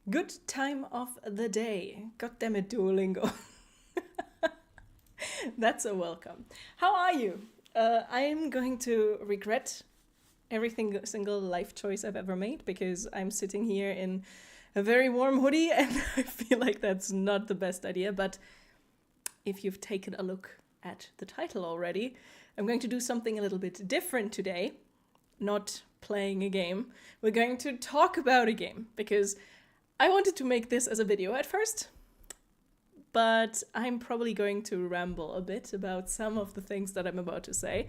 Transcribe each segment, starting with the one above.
Good time of the day. God damn it, Duolingo. That's a welcome. How are you? I'm going to regret single life choice I've ever made because I'm sitting here in a very warm hoodie and I feel like that's not the best idea. But if you've taken a look at the title already, I'm going to do something a little bit different today. Not playing a game. We're going to talk about a game because I wanted to make this as a video at first, but I'm probably going to ramble a bit about some of the things that I'm about to say.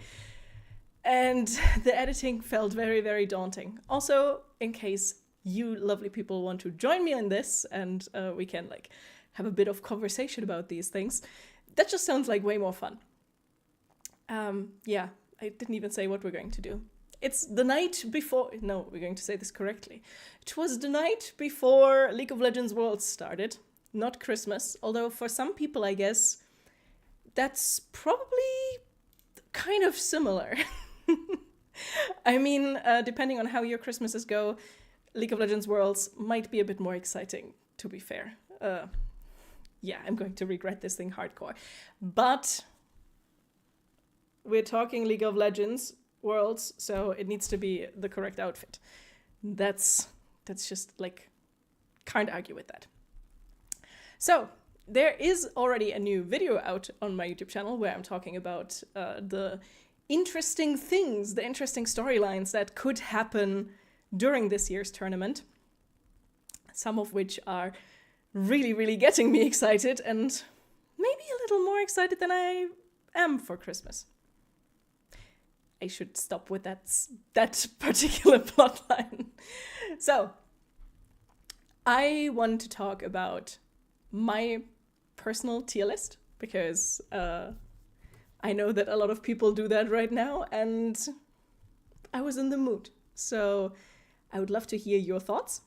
And the editing felt very, very daunting. Also, in case you lovely people want to join me in this and we can have a bit of conversation about these things, that just sounds like way more fun. Yeah, I didn't even say what we're going to do. It's the night before... No, we're going to say this correctly. It was the night before League of Legends Worlds started, not Christmas. Although for some people, I guess, that's probably kind of similar. I mean, depending on how your Christmases go, League of Legends Worlds might be a bit more exciting, to be fair. Yeah, I'm going to regret this thing hardcore. But we're talking League of Legends Worlds, so it needs to be the correct outfit. That's just can't argue with that. So there is already a new video out on my YouTube channel where I'm talking about the interesting things, the interesting storylines that could happen during this year's tournament. Some of which are really, really getting me excited and maybe a little more excited than I am for Christmas. I should stop with that particular plotline. So, I want to talk about my personal tier list because I know that a lot of people do that right now, and I was in the mood. So, I would love to hear your thoughts.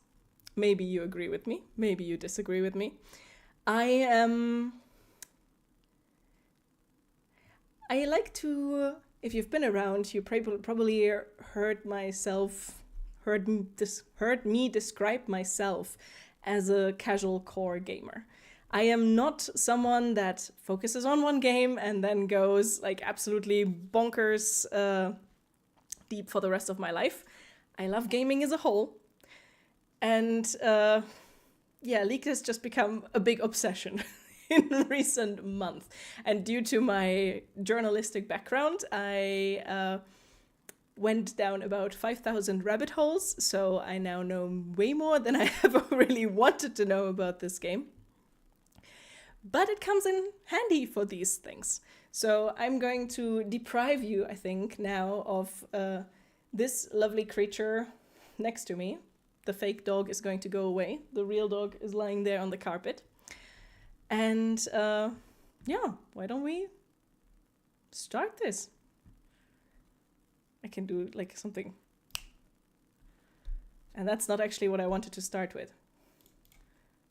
Maybe you agree with me. Maybe you disagree with me. I like to... If you've been around, you probably heard me describe myself as a casual core gamer. I am not someone that focuses on one game and then goes absolutely bonkers deep for the rest of my life. I love gaming as a whole. And League has just become a big obsession in recent months. And due to my journalistic background, I went down about 5,000 rabbit holes, so I now know way more than I ever really wanted to know about this game. But it comes in handy for these things. So I'm going to deprive you, I think, now of this lovely creature next to me. The fake dog is going to go away. The real dog is lying there on the carpet. And why don't we start this? I can do something. And that's not actually what I wanted to start with.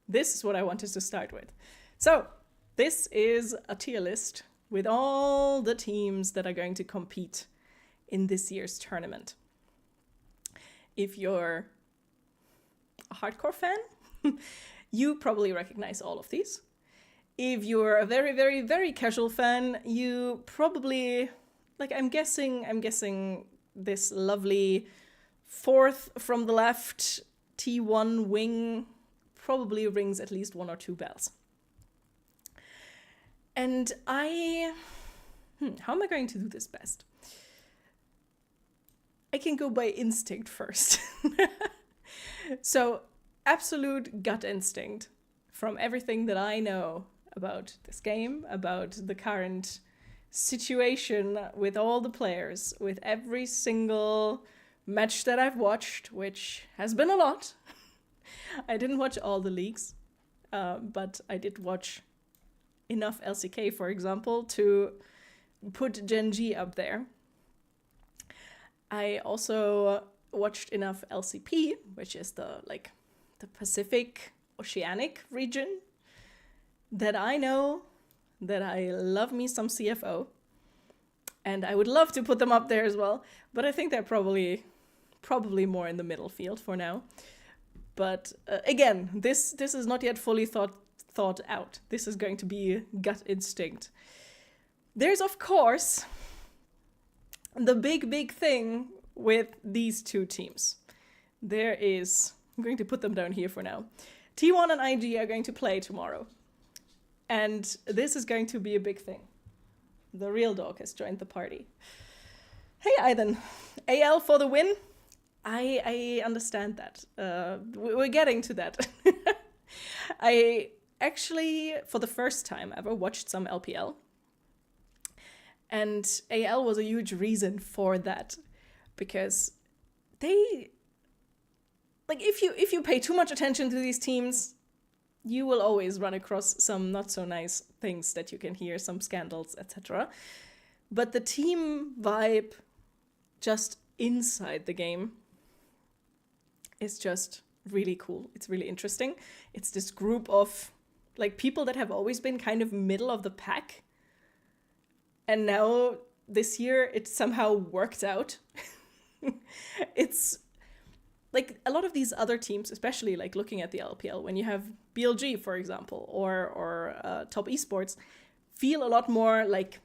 This is what I wanted to start with. So this is a tier list with all the teams that are going to compete in this year's tournament. If you're a hardcore fan, you probably recognize all of these. If you're a very, very, very casual fan, you probably, I'm guessing this lovely fourth from the left T1 wing probably rings at least one or two bells. And how am I going to do this best? I can go by instinct first. So, absolute gut instinct from everything that I know about this game, about the current situation with all the players, with every single match that I've watched, which has been a lot. I didn't watch all the leagues, but I did watch enough LCK, for example, to put Gen G up there. I also watched enough LCP, which is the Pacific Oceanic region, that I know that I love me some CFO. And I would love to put them up there as well, but I think they're probably more in the middle field for now. But again, this is not yet fully thought out. This is going to be gut instinct. There's, of course, the big thing with these two teams. There is, I'm going to put them down here for now. T1 and IG are going to play tomorrow. And this is going to be a big thing. The real dog has joined the party. Hey, Aiden. AL for the win? I understand that. We're getting to that. I actually, for the first time ever, watched some LPL. And AL was a huge reason for that. Because they... Like, if you pay too much attention to these teams, you will always run across some not so nice things that you can hear, some scandals, etc. But the team vibe just inside the game is just really cool. It's really interesting. It's this group of like people that have always been kind of middle of the pack. And now this year it somehow worked out. It's like a lot of these other teams, especially like looking at the LPL, when you have BLG, for example, or Top Esports, feel a lot more like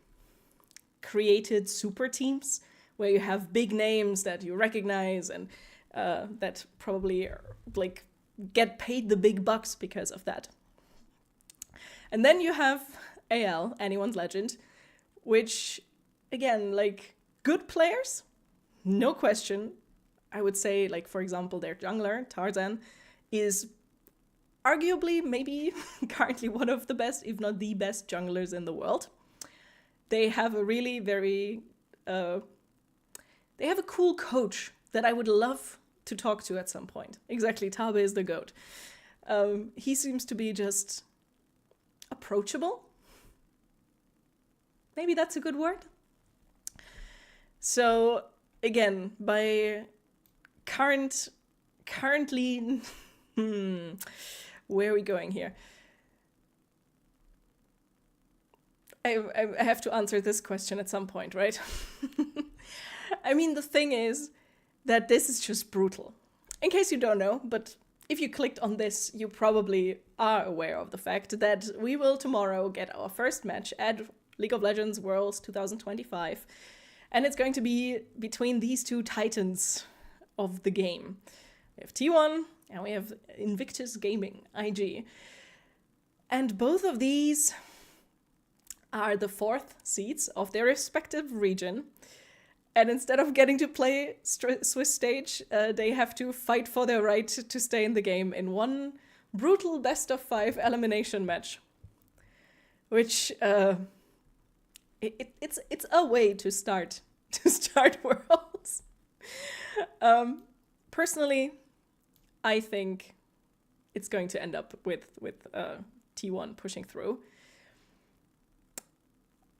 created super teams where you have big names that you recognize and that probably like get paid the big bucks because of that. And then you have AL, Anyone's Legend, which again, like good players, no question. I would say, like, for example, their jungler, Tarzan, is arguably maybe currently one of the best, if not the best junglers in the world. They have a really very... they have a cool coach that I would love to talk to at some point. Exactly, Tabe is the GOAT. He seems to be just approachable. Maybe that's a good word. So, again, by... Currently, where are we going here? I have to answer this question at some point, right? I mean, the thing is that this is just brutal. In case you don't know, but if you clicked on this, you probably are aware of the fact that we will tomorrow get our first match at League of Legends Worlds 2025. And it's going to be between these two titans of the game. We have T1 and we have Invictus Gaming, IG. And both of these are the 4th seeds of their respective region. And instead of getting to play Swiss stage, they have to fight for their right to stay in the game in one brutal best-of-5 elimination match. Which, it's a way to start Worlds. Personally, I think it's going to end up with T1 pushing through.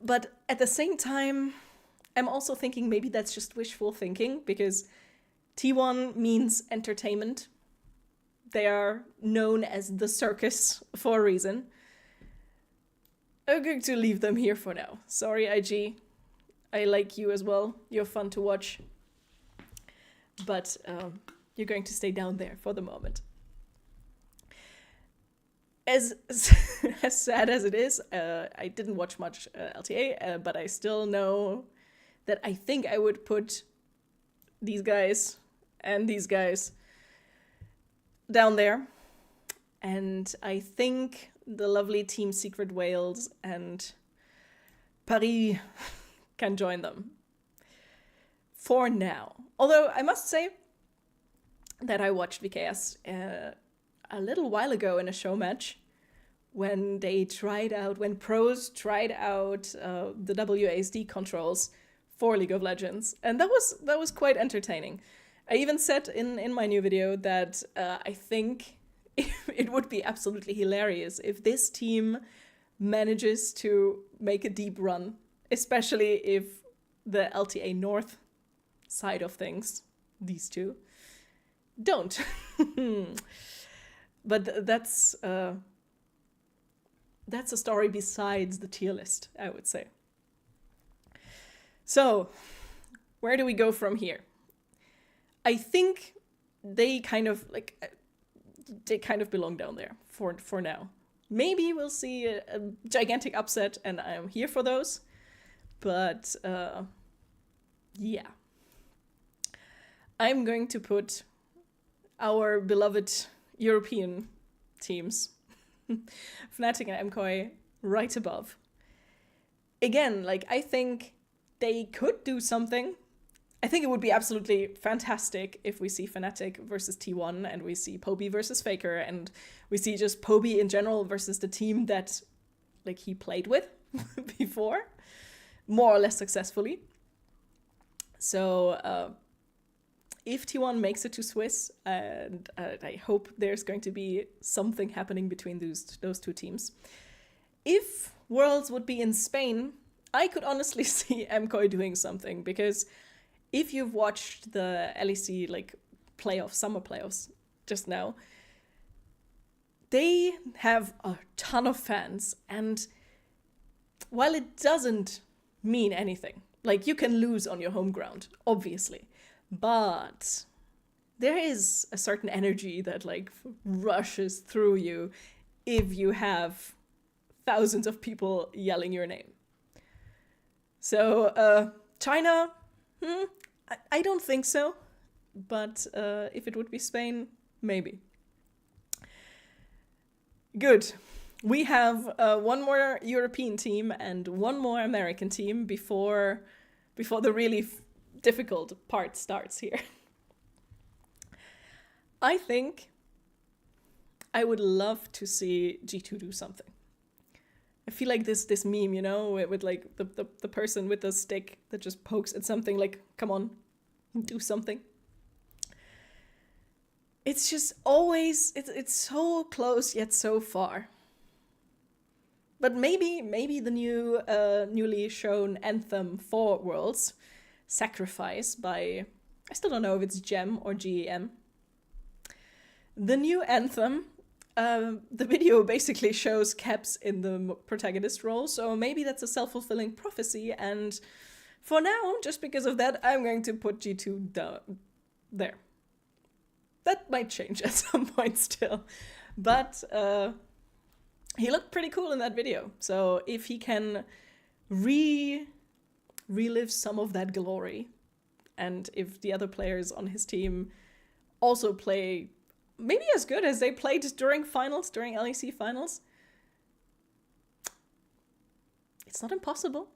But at the same time, I'm also thinking maybe that's just wishful thinking, because T1 means entertainment. They are known as the circus for a reason. I'm going to leave them here for now. Sorry, IG. I like you as well. You're fun to watch. But you're going to stay down there for the moment. As sad as it is, I didn't watch much LTA, but I still know that I think I would put these guys and these guys down there. And I think the lovely Team Secret Wales and Paris can join them. For now. Although I must say that I watched VKS a little while ago in a show match when pros tried out the WASD controls for League of Legends. And that was quite entertaining. I even said in my new video that I think it would be absolutely hilarious if this team manages to make a deep run, especially if the LTA North side of things, these two, don't. But that's a story besides the tier list, I would say. So, where do we go from here? I think they kind of, like, they kind of belong down there for now. Maybe we'll see a gigantic upset, and I'm here for those. But yeah, I'm going to put our beloved European teams, Fnatic and MKOI, right above. Again, like, I think they could do something. I think it would be absolutely fantastic if we see Fnatic versus T1 and we see Poby versus Faker and we see just Poby in general versus the team that, like, he played with before, more or less successfully. So if T1 makes it to Swiss, and I hope there's going to be something happening between those two teams. If Worlds would be in Spain, I could honestly see MKOI doing something, because if you've watched the LEC like summer playoffs just now, they have a ton of fans, and while it doesn't mean anything, like, you can lose on your home ground, obviously, but there is a certain energy that like rushes through you if you have thousands of people yelling your name. So China, I don't think so, but if it would be Spain, maybe. Good. We have one more European team and one more American team before the really difficult part starts here. I think I would love to see G2 do something. I feel like this meme, you know, with like the person with the stick that just pokes at something, like, come on, do something. It's just always, it's so close yet so far. But maybe the new newly shown anthem for Worlds, Sacrifice by, I still don't know if it's GEM or GEM. The new anthem, the video basically shows Caps in the protagonist role, so maybe that's a self-fulfilling prophecy, and for now, just because of that, I'm going to put G2 there. That might change at some point still, but he looked pretty cool in that video, so if he can relive some of that glory, and if the other players on his team also play maybe as good as they played during LEC finals, it's not impossible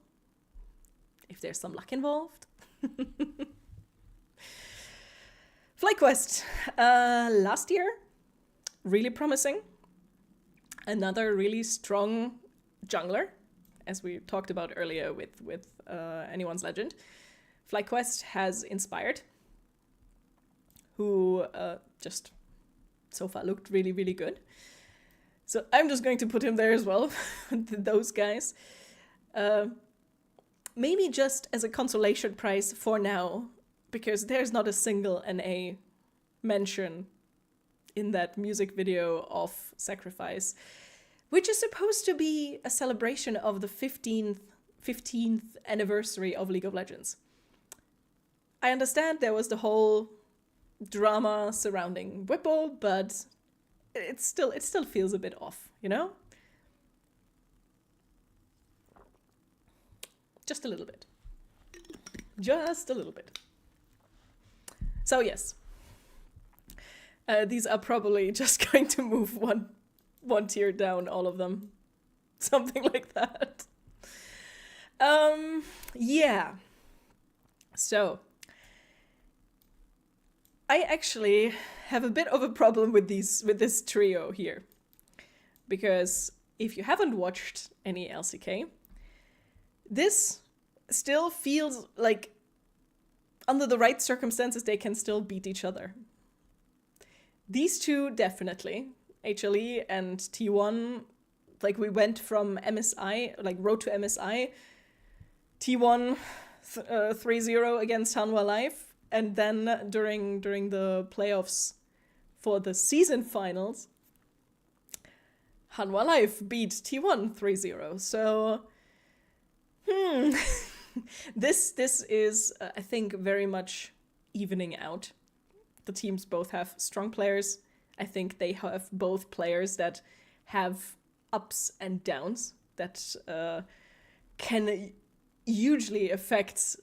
if there's some luck involved. FlyQuest, last year, really promising. Another really strong jungler, as we talked about earlier with Anyone's Legend. FlyQuest has Inspired, who just so far looked really, really good. So I'm just going to put him there as well, those guys. Maybe just as a consolation prize for now, because there's not a single NA mention in that music video of Sacrifice, which is supposed to be a celebration of the 15th anniversary of League of Legends. I understand there was the whole drama surrounding Whipple, but it still feels a bit off, you know? Just a little bit. Just a little bit. So yes, these are probably just going to move one tier down, all of them. Something like that. Yeah. So I actually have a bit of a problem with this trio here, because if you haven't watched any LCK, this still feels like under the right circumstances they can still beat each other. These two definitely, HLE and T1, like, we went from MSI, like road to MSI, T1 3-0 against Hanwha Life, and then during the playoffs for the season finals, Hanwha Life beat T1 3-0. So, this is, I think, very much evening out. The teams both have strong players, I think they have both players that have ups and downs that can hugely affect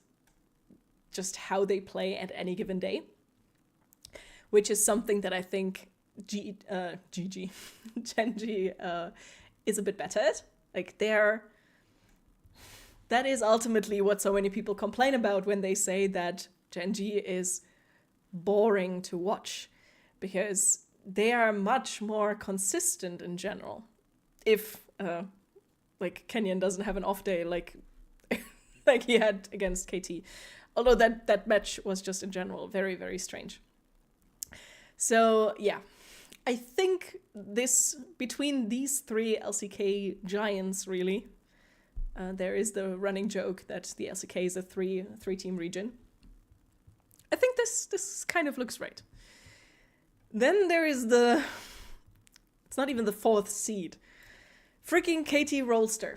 just how they play at any given day, which is something that I think Gen.G is a bit better at. Like, that is ultimately what so many people complain about when they say that Gen.G is boring to watch, because they are much more consistent in general. If like Kenyon doesn't have an off day like like he had against KT, although that match was just in general very, very strange. So yeah, I think between these three LCK giants, really, there is the running joke that the LCK is a three-team region. I think this kind of looks right. Then there is it's not even the fourth seed. Freaking KT Rolster,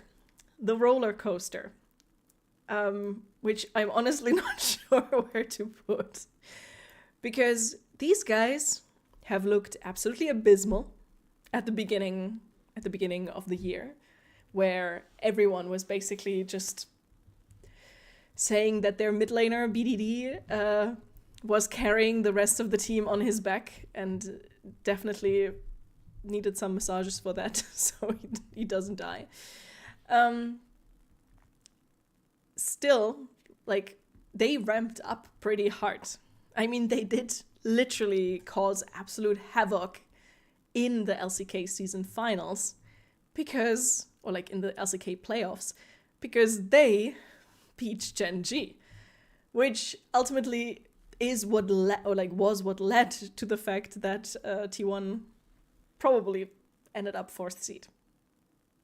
the roller coaster, which I'm honestly not sure where to put. Because these guys have looked absolutely abysmal at the beginning of the year, where everyone was basically just saying that their mid laner, BDD, was carrying the rest of the team on his back, and definitely needed some massages for that, so he doesn't die. Still, like, they ramped up pretty hard. I mean, they did literally cause absolute havoc in the LCK season finals or like in the LCK playoffs, because they beat Gen.G, which ultimately is was what led to the fact that T1 probably ended up 4th seed.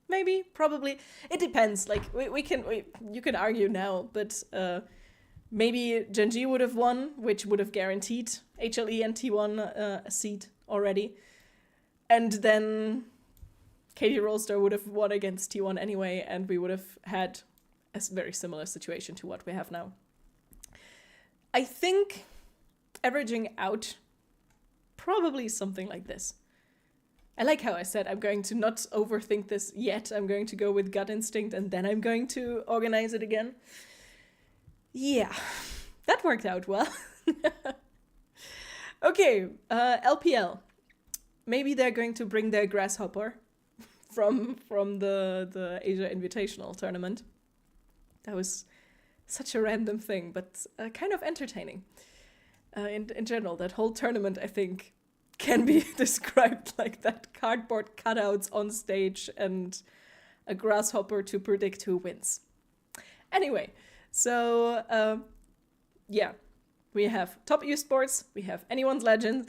Maybe, probably. It depends. Like, you can argue now, but maybe Gen.G would have won, which would have guaranteed HLE and T1 a seed already. And then KT Rolster would have won against T1 anyway, and we would have had a very similar situation to what we have now. I think averaging out probably something like this. I like how I said I'm going to not overthink this yet. I'm going to go with gut instinct, and then I'm going to organize it again. Yeah, that worked out well. Okay, LPL. Maybe they're going to bring their grasshopper from the Asia Invitational tournament. That was such a random thing, but kind of entertaining. In general, that whole tournament, I think, can be described like that: cardboard cutouts on stage and a grasshopper to predict who wins. Anyway, so yeah, we have Top Esports, we have Anyone's Legend.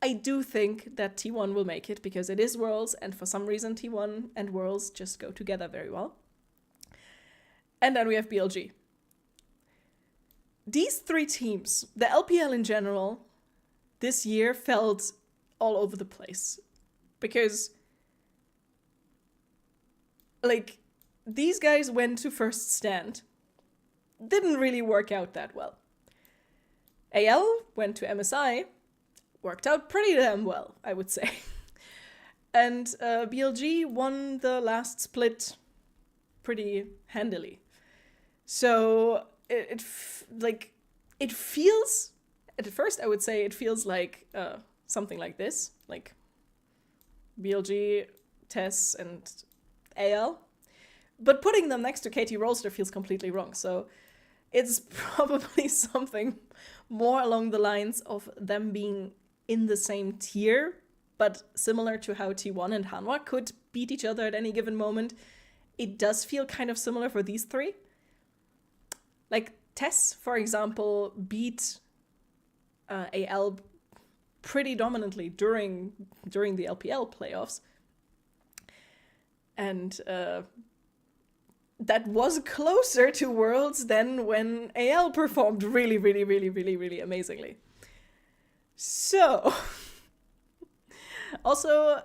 I do think that T1 will make it, because it is Worlds, and for some reason T1 and Worlds just go together very well. And then we have BLG. These three teams, the LPL in general, this year felt all over the place. Because, like, these guys went to first stand. Didn't really work out that well. AL went to MSI. Worked out pretty damn well, I would say. And BLG won the last split pretty handily. So it feels, at first I would say it feels like something like this, like BLG, TES, and AL. But putting them next to KT Rolster feels completely wrong. So it's probably something more along the lines of them being in the same tier, but similar to how T1 and Hanwha could beat each other at any given moment. It does feel kind of similar for these three. Like, TES, for example, beat AL pretty dominantly during the LPL playoffs. And that was closer to Worlds than when AL performed really, really, really, really, really amazingly. So, also,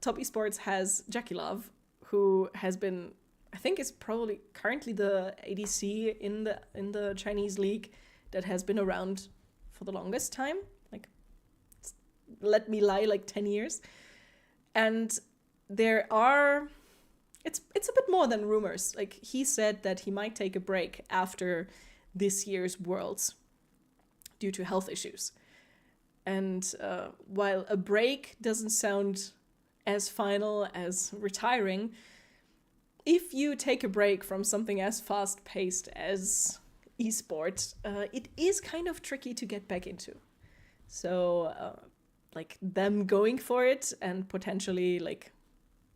Top Esports has Jackie Love, who has been, I think is probably currently the ADC in the Chinese league that has been around for the longest time. Like, let me lie, like 10 years. And it's a bit more than rumors. Like, he said that he might take a break after this year's Worlds due to health issues. And while a break doesn't sound as final as retiring, if you take a break from something as fast-paced as esport, it is kind of tricky to get back into. So, like, them going for it and potentially, like,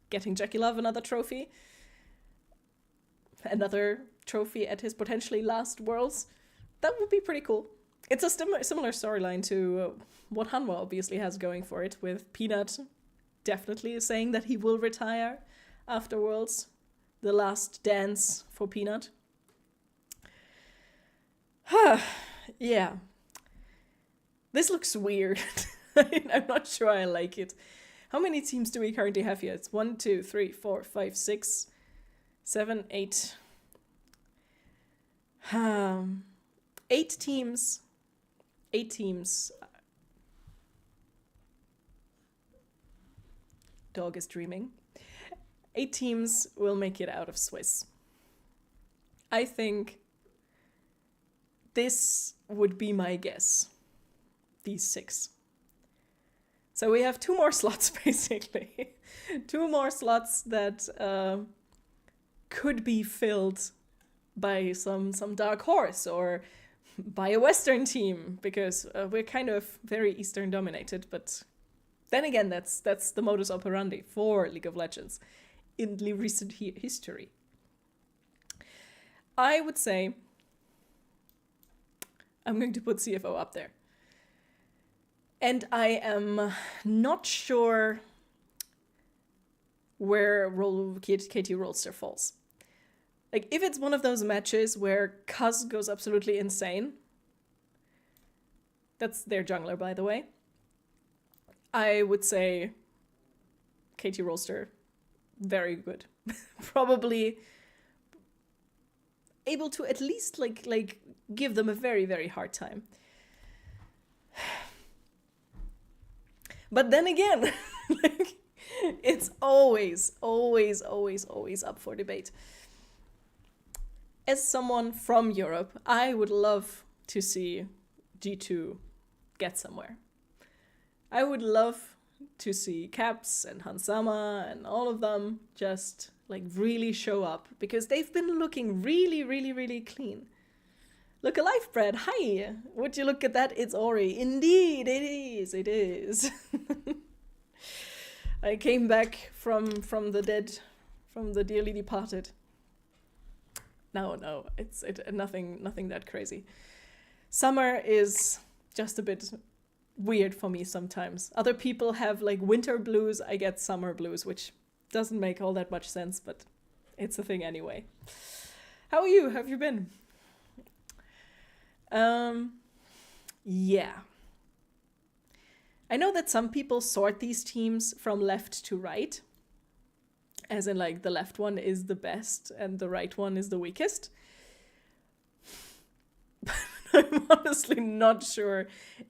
getting Jackie Love another trophy at his potentially last Worlds, that would be pretty cool. It's a similar storyline to what Hanwha obviously has going for it, with Peanut definitely saying that he will retire after Worlds. The last dance for Peanut. Yeah. This looks weird. I'm not sure I like it. How many teams do we currently have here? It's 1, 2, 3, 4, 5, 6, 7, 8. 8 teams. 8 teams. Dog is dreaming. 8 teams will make it out of Swiss. I think this would be my guess. These 6. So we have 2 more slots, basically. 2 more slots that could be filled by some dark horse or by a Western team, because we're kind of very Eastern dominated. But then again, that's the modus operandi for League of Legends in the recent history. I would say I'm going to put CFO up there. And I am not sure where KT Rolster falls. Like, if it's one of those matches where Cuz goes absolutely insane, that's their jungler, by the way, I would say KT Rolster, very good. Probably able to at least like give them a very, very hard time. But then again, like, it's always up for debate. As someone from Europe, I would love to see G2 get somewhere. I would love to see Caps and Hansama and all of them just like really show up, because they've been looking really, really, really clean. Look alive, Brad. Hi. Would you look at that? It's Ori. Indeed, it is. It is. I came back from the dead, from the dearly departed. No, it's nothing that crazy. Summer is just a bit weird for me sometimes. Other people have like winter blues. I get summer blues, which doesn't make all that much sense, but it's a thing anyway. How are you? How have you been? Yeah. I know that some people sort these teams from left to right, as in like the left one is the best and the right one is the weakest. I'm honestly not sure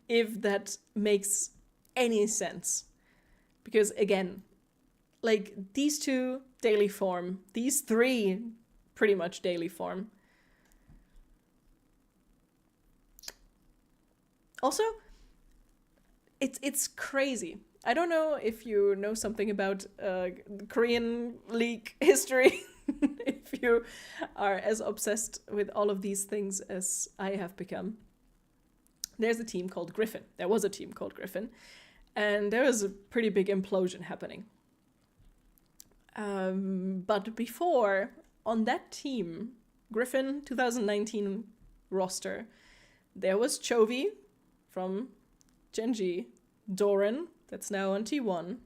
if that makes any sense. Because again, like these 2 daily form, these 3 pretty much daily form. Also, it's crazy. I don't know if you know something about Korean League history, if you are as obsessed with all of these things as I have become. There's a team called Griffin. There was a team called Griffin, and there was a pretty big implosion happening. But before, on that team, Griffin 2019 roster, there was Chovy from Gen.G, Doran, that's now on T1.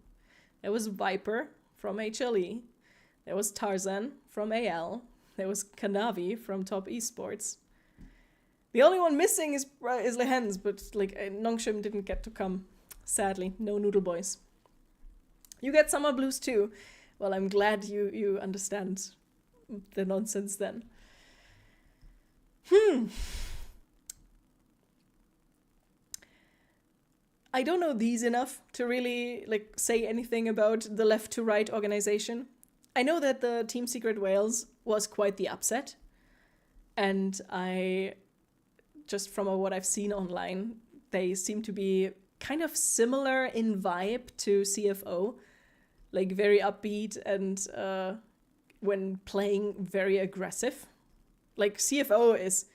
There was Viper from HLE. There was Tarzan from AL. There was Kanavi from Top Esports. The only one missing is Lehens, but like Nongshim didn't get to come. Sadly, no Noodle Boys. You get Summer Blues too. Well, I'm glad you understand the nonsense then. I don't know these enough to really like say anything about the left to right organization. I know that the Team Secret Wales was quite the upset. And I, just from what I've seen online, they seem to be kind of similar in vibe to CFO. Like very upbeat and when playing very aggressive. Like CFO is,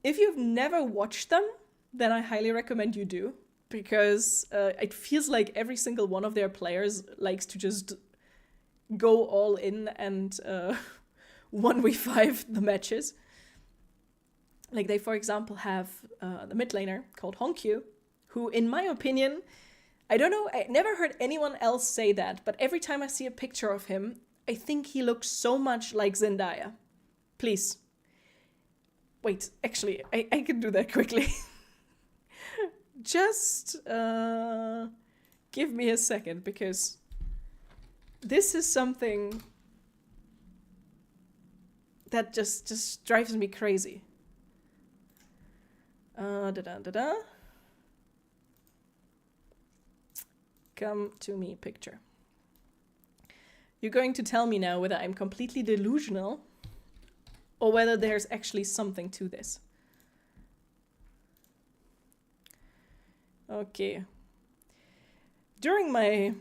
if you've never watched them, then I highly recommend you do. Because it feels like every single one of their players likes to just go all in and 1v5 the matches. Like they, for example, have the mid laner called Honkyu, who, in my opinion, I don't know, I never heard anyone else say that, but every time I see a picture of him, I think he looks so much like Zendaya. Please. Wait, actually, I can do that quickly. Just give me a second, because this is something that just drives me crazy. Come to me picture. You're going to tell me now whether I'm completely delusional or whether there's actually something to this. Okay. During my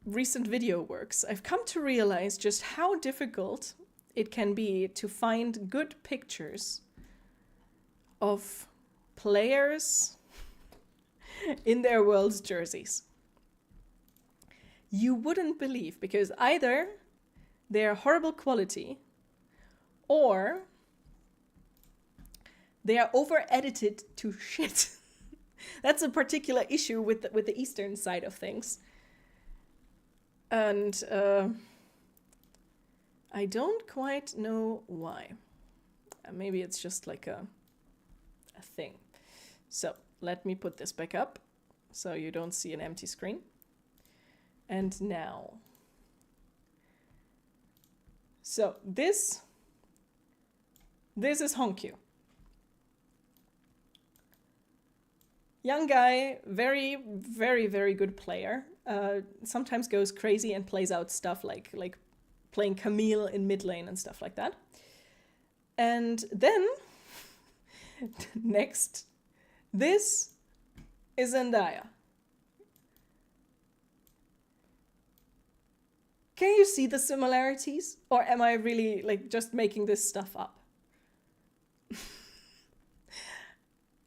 recent video works, I've come to realize just how difficult it can be to find good pictures of players in their Worlds jerseys. You wouldn't believe, because either they're horrible quality or they are over-edited to shit. That's a particular issue with the Eastern side of things. And I don't quite know why. Maybe it's just like a thing. So let me put this back up so you don't see an empty screen. And now. So this is Honkyu. Young guy, very, very, very good player. Sometimes goes crazy and plays out stuff like playing Camille in mid lane and stuff like that. And then, next, this is Zendaya. Can you see the similarities? Or am I really like just making this stuff up?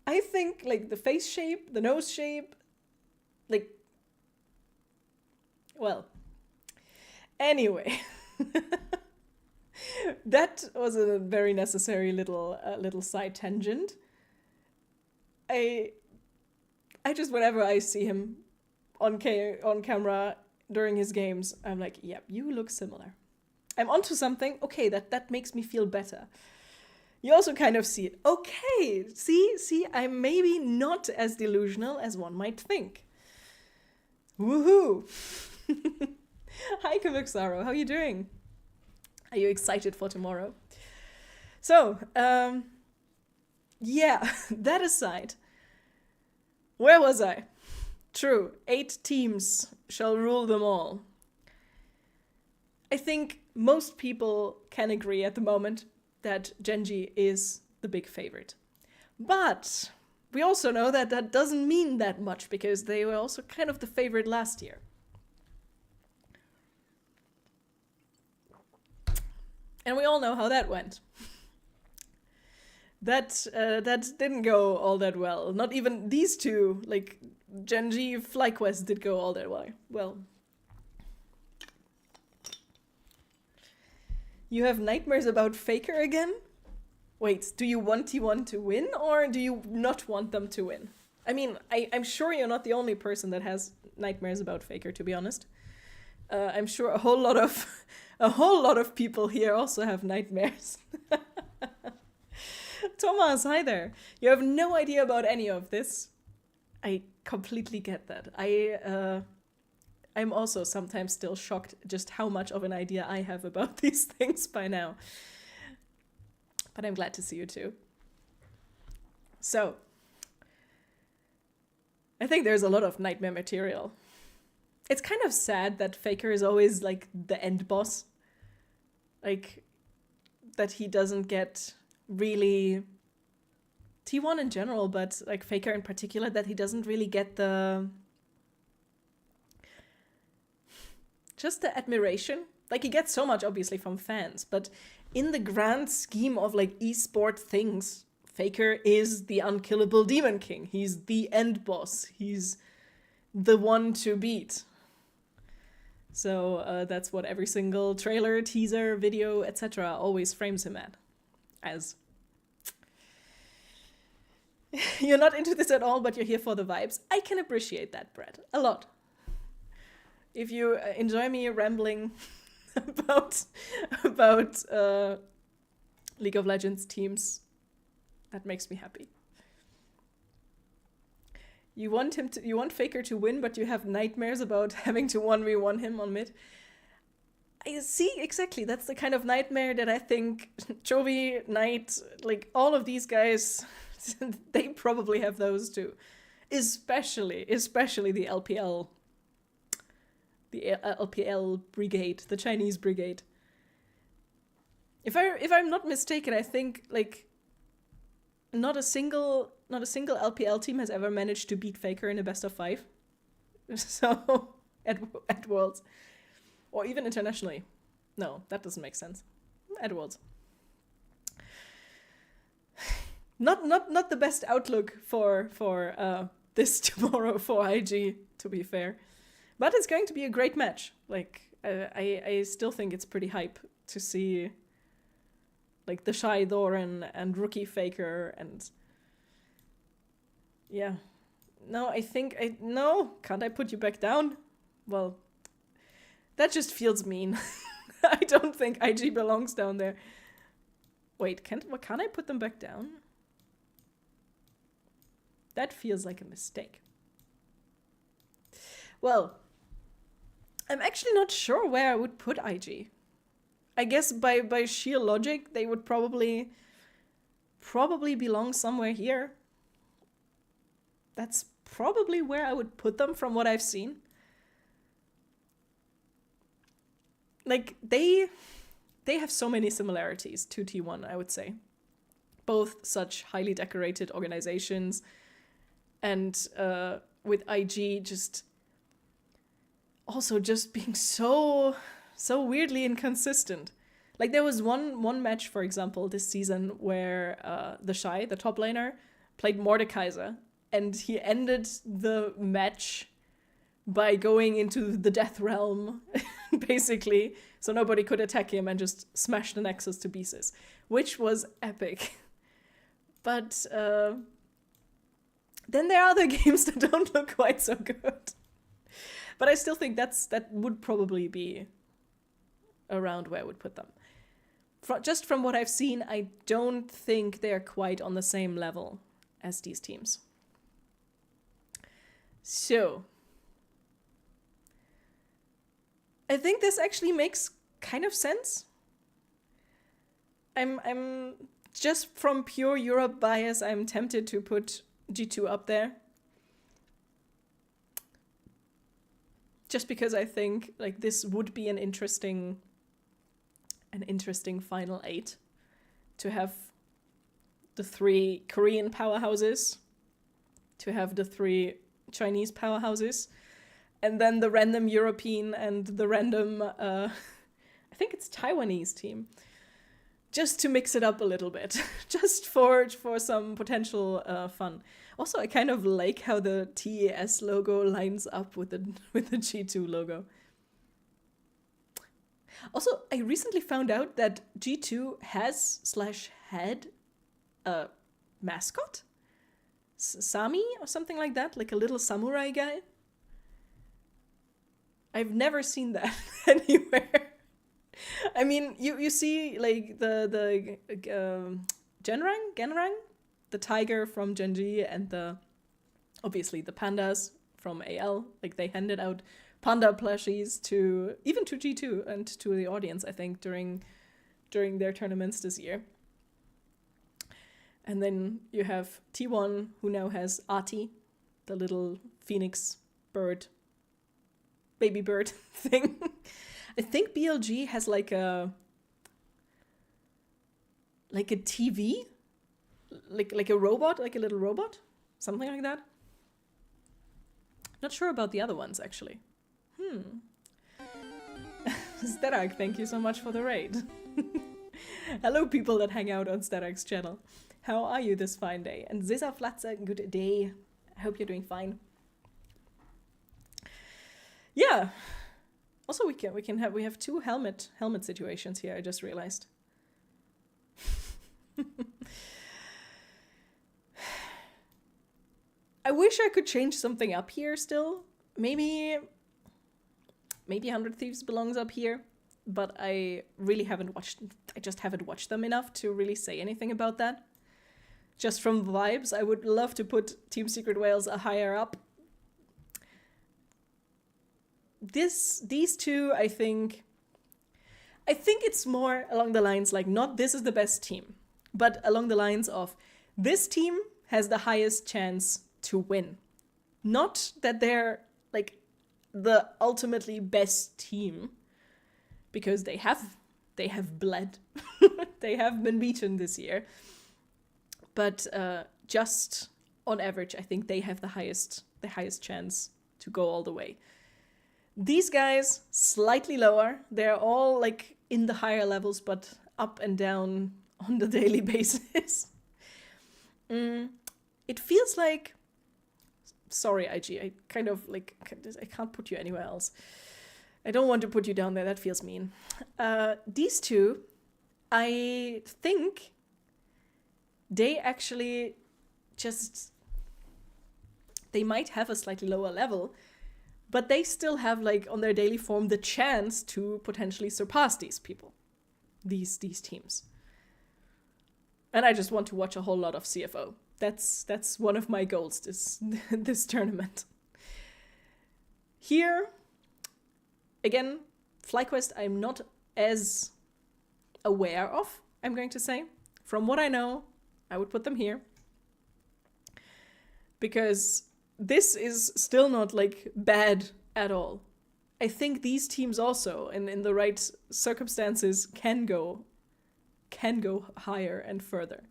I think like the face shape, the nose shape, like, well, anyway, that was a very necessary little side tangent. I just, whenever I see him on camera during his games, I'm like, yep, you look similar. I'm onto something. Okay, that makes me feel better. You also kind of see it. Okay, see, I'm maybe not as delusional as one might think. Woohoo! Hi, Kavuxaro, how are you doing? Are you excited for tomorrow? So, yeah, that aside, where was I? True, 8 teams shall rule them all. I think most people can agree at the moment that Gen.G is the big favorite. But we also know that that doesn't mean that much, because they were also kind of the favorite last year. And we all know how that went. That didn't go all that well. Not even these two, like Gen.G, FlyQuest did go all that well. You have nightmares about Faker again? Wait, do you want T1 to win, or do you not want them to win? I mean, I'm sure you're not the only person that has nightmares about Faker, to be honest. I'm sure a whole lot of people here also have nightmares. Thomas, hi there. You have no idea about any of this. I completely get that. I'm also sometimes still shocked just how much of an idea I have about these things by now. But I'm glad to see you too. So, I think there's a lot of nightmare material. It's kind of sad that Faker is always like the end boss. Like, that he doesn't get really T1 in general, but like Faker in particular, that he doesn't really get just the admiration. Like, he gets so much obviously from fans, but in the grand scheme of like esport things, Faker is the unkillable Demon King. He's the end boss. He's the one to beat. So that's what every single trailer, teaser, video, etc. always frames him as. You're not into this at all, but you're here for the vibes. I can appreciate that, Brett, a lot. If you enjoy me rambling about League of Legends teams, that makes me happy. You want Faker to win, but you have nightmares about having to 1v1 him on mid. I see, exactly. That's the kind of nightmare that I think Chovy, Knight, like all of these guys, they probably have those too. Especially the LPL. The LPL brigade, the Chinese brigade. If I'm not mistaken, I think like not a single LPL team has ever managed to beat Faker in a best of 5. So at Worlds, or even internationally. No, that doesn't make sense. At Worlds. Not the best outlook for this tomorrow for IG, to be fair. But it's going to be a great match. Like, I still think it's pretty hype to see like the Shy Thoran and Rookie Faker and yeah. No, can't I put you back down? Well, that just feels mean. I don't think IG belongs down there. Wait, can I put them back down? That feels like a mistake. Well, I'm actually not sure where I would put IG. I guess by sheer logic, they would probably belong somewhere here. That's probably where I would put them from what I've seen. Like, they have so many similarities to T1, I would say. Both such highly decorated organizations, and with IG just being so weirdly inconsistent. Like, there was one match, for example, this season where the Shy, the top laner, played Mordekaiser, and he ended the match by going into the Death Realm, basically, so nobody could attack him, and just smash the Nexus to pieces, which was epic. But then there are other games that don't look quite so good. But I still think that would probably be around where I would put them. Just from what I've seen, I don't think they're quite on the same level as these teams. So, I think this actually makes kind of sense. I'm just from pure Europe bias, I'm tempted to put G2 up there. Just because I think like this would be an interesting final 8 to have the 3 Korean powerhouses, to have the 3 Chinese powerhouses, and then the random European and the random I think it's Taiwanese team, just to mix it up a little bit, just for some potential fun. Also, I kind of like how the TES logo lines up with the G2 logo. Also, I recently found out that G2 had a mascot? Sami or something like that? Like a little samurai guy? I've never seen that anywhere. I mean, you see like the Genrang, the tiger from Genji, and obviously the pandas from AL. Like, they handed out panda plushies to G2 and to the audience, I think, during their tournaments this year. And then you have T1, who now has Ahti, the little phoenix bird, baby bird thing. I think BLG has like a TV, like a robot, like a little robot, something like that. Not sure about the other ones, actually. Sterak, thank you so much for the raid. Hello, people that hang out on Sterak's channel. How are you this fine day? And Zisa Flatzer, good day. I hope you're doing fine. Yeah. Also, we have two helmet situations here. I just realized. I wish I could change something up here still. Maybe 100 Thieves belongs up here, but I just haven't watched them enough to really say anything about that. Just from vibes, I would love to put Team Secret Wales a higher up. These two, I think it's more along the lines like, not this is the best team, but along the lines of this team has the highest chance to win. Not that they're like the ultimately best team, because they have bled. They have been beaten this year. But just on average, I think they have the highest chance to go all the way. These guys, slightly lower. They're all like in the higher levels, but up and down on the daily basis. It feels like... Sorry, IG, I kind of like... I can't put you anywhere else. I don't want to put you down there, that feels mean. These two, I think... they actually they might have a slightly lower level, but they still have, like, on their daily form, the chance to potentially surpass these people, these teams. And I just want to watch a whole lot of CFO. That's one of my goals this tournament. Here, again, FlyQuest I'm not as aware of, I'm going to say. From what I know, I would put them here. Because this is still not, like, bad at all. I think these teams also, in the right circumstances, can go higher and further.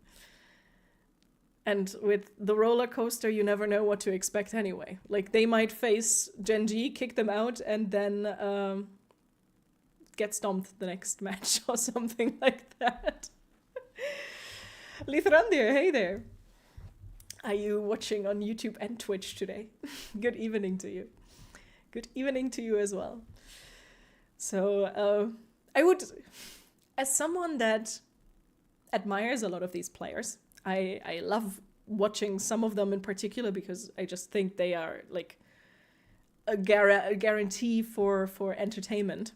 And with the roller coaster, you never know what to expect anyway. Like, they might face Gen G, kick them out, and then get stomped the next match or something like that. Lithrandir, hey there. Are you watching on YouTube and Twitch today? Good evening to you. Good evening to you as well. So, I would, as someone that admires a lot of these players, I love watching some of them in particular because I just think they are like a guarantee for entertainment.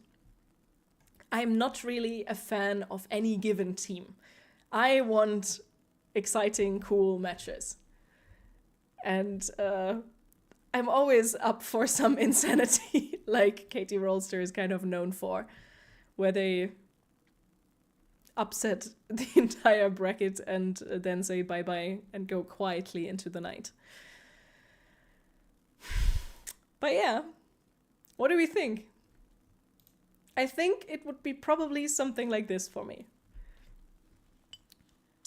I'm not really a fan of any given team. I want exciting, cool matches. And I'm always up for some insanity, like Katie Rolster is kind of known for, where they upset the entire bracket and then say bye-bye and go quietly into the night. But yeah, what do we think? I think it would be probably something like this for me.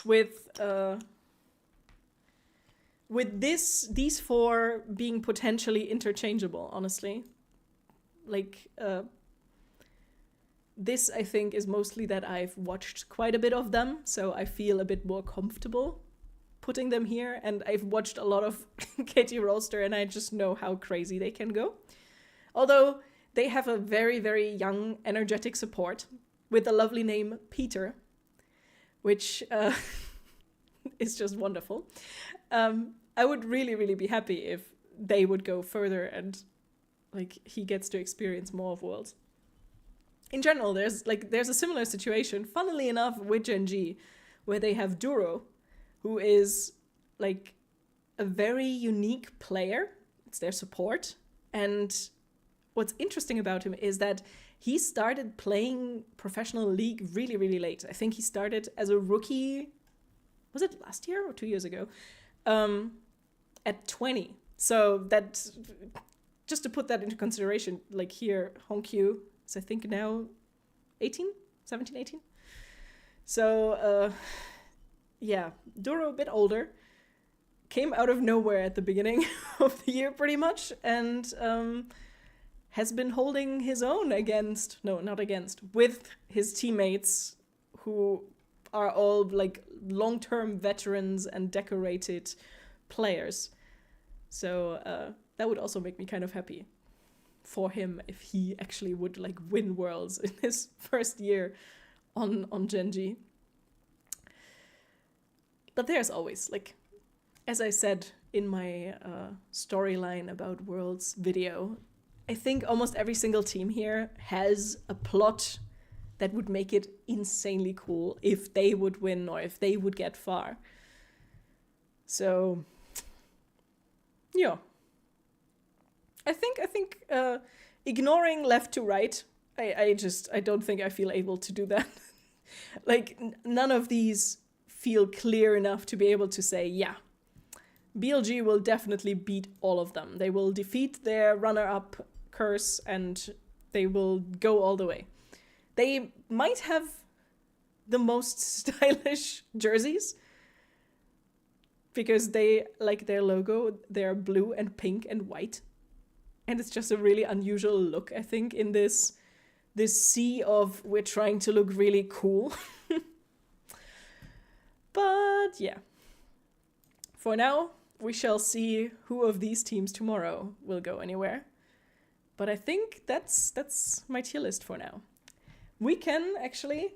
With these four being potentially interchangeable, honestly. Like, this, I think, is mostly that I've watched quite a bit of them, so I feel a bit more comfortable putting them here. And I've watched a lot of Katie Rolster, and I just know how crazy they can go. Although they have a very, very young, energetic support with a lovely name, Peter, which is just wonderful. I would really, really be happy if they would go further and like he gets to experience more of Worlds. In general, there's a similar situation, funnily enough, with Gen G, where they have Duro, who is like a very unique player. It's their support. And what's interesting about him is that he started playing professional league really, really late. I think he started as a rookie, was it last year or 2 years ago? At 20. So that, just to put that into consideration, like here, Hongkyu is I think now 17, 18. So yeah, Duro a bit older, came out of nowhere at the beginning of the year pretty much, and has been holding his own with his teammates who are all like long-term veterans and decorated players. So that would also make me kind of happy for him if he actually would like win Worlds in his first year on Gen.G. But there's always, like, as I said in my storyline about Worlds video, I think almost every single team here has a plot that would make it insanely cool if they would win or if they would get far. So, yeah. I think ignoring left to right, I don't think I feel able to do that. Like, none of these feel clear enough to be able to say, yeah, BLG will definitely beat all of them. They will defeat their runner-up Curse and they will go all the way. They might have the most stylish jerseys because they, like their logo, they're blue and pink and white. And it's just a really unusual look, I think, in this sea of we're trying to look really cool. But yeah, for now, we shall see who of these teams tomorrow will go anywhere. But I think that's my tier list for now. We can actually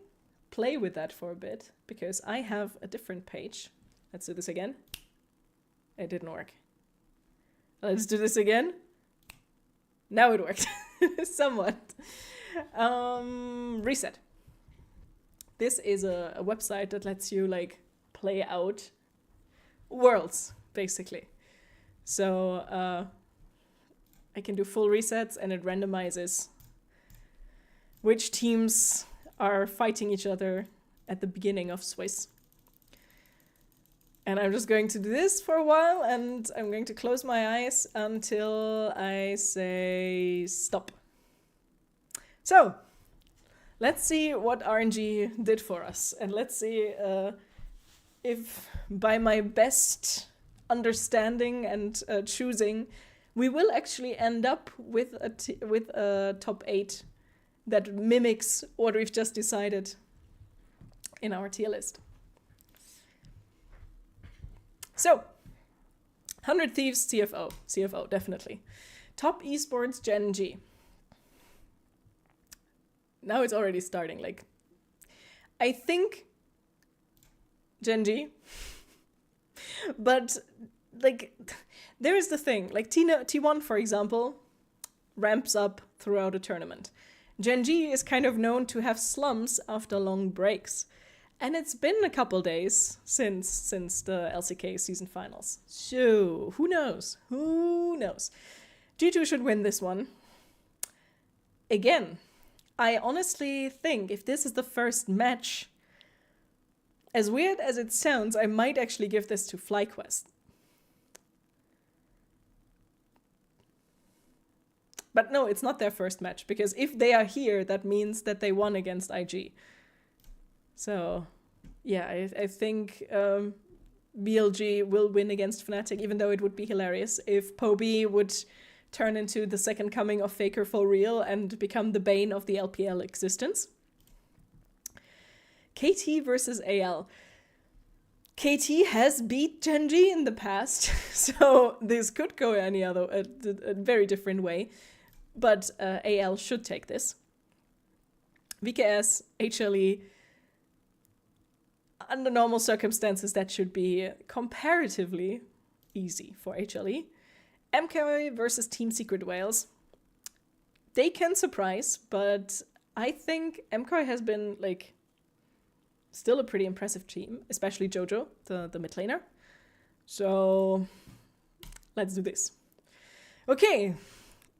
play with that for a bit because I have a different page. Let's do this again. It didn't work. Let's do this again. Now it worked. Somewhat. Reset. This is a website that lets you like play out worlds, basically. So I can do full resets and it randomizes which teams are fighting each other at the beginning of Swiss. And I'm just going to do this for a while and I'm going to close my eyes until I say stop. So, let's see what RNG did for us. And let's see if by my best understanding and choosing, we will actually end up with a top 8 that mimics what we've just decided in our tier list. So, 100 Thieves CFO, definitely. Top esports Gen.G. Now it's already starting, like, I think Gen.G, but, like, there is the thing, like, T1, for example, ramps up throughout a tournament. Gen.G is kind of known to have slumps after long breaks. And it's been a couple days since the LCK season finals. So, who knows? Who knows? G2 should win this one. Again, I honestly think if this is the first match, as weird as it sounds, I might actually give this to FlyQuest. But no, it's not their first match, because if they are here, that means that they won against IG. So, yeah, I think BLG will win against Fnatic, even though it would be hilarious if Poby would turn into the second coming of Faker for real and become the bane of the LPL existence. KT versus AL. KT has beat Gen.G in the past, so this could go any other, a very different way. But AL should take this. VKS, HLE, under normal circumstances, that should be comparatively easy for HLE. MK versus Team Secret Whales. They can surprise, but I think MK has been, like, still a pretty impressive team, especially Jojo, the mid laner. So, let's do this. Okay.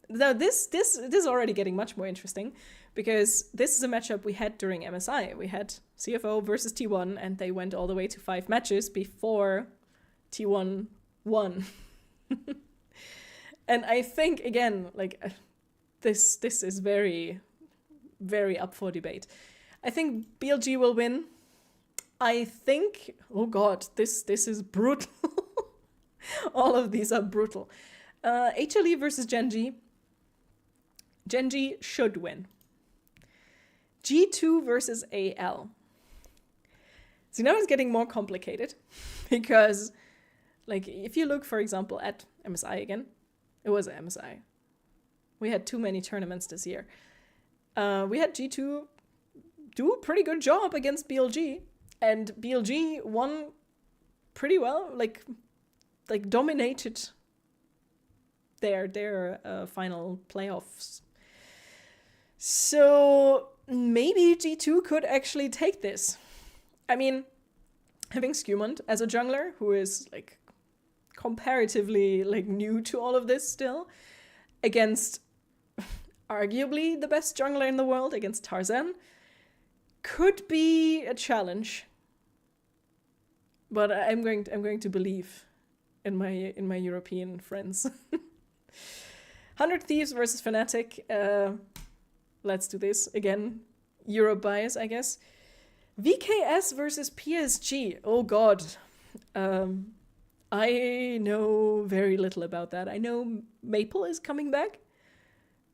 Now, this is already getting much more interesting, because this is a matchup we had during MSI. We had CFO versus T1, and they went all the way to 5 matches before T1 won. And I think, again, like, this is very, very up for debate. I think BLG will win. I think, oh god, this is brutal. All of these are brutal. HLE versus Gen.G. Gen.G should win. G2 versus AL. So now it's getting more complicated because, like, if you look, for example, at MSI again, it was MSI. We had too many tournaments this year. We had G2 do a pretty good job against BLG, and BLG won pretty well, like dominated their final playoffs. So maybe G2 could actually take this. I mean, having Skewmont as a jungler who is like comparatively like new to all of this still, against arguably the best jungler in the world, against Tarzan, could be a challenge. But I'm going to believe in my European friends. 100 Thieves versus Fnatic. Let's do this again. Europe bias, I guess. VKS versus PSG. Oh god. I know very little about that. I know Maple is coming back.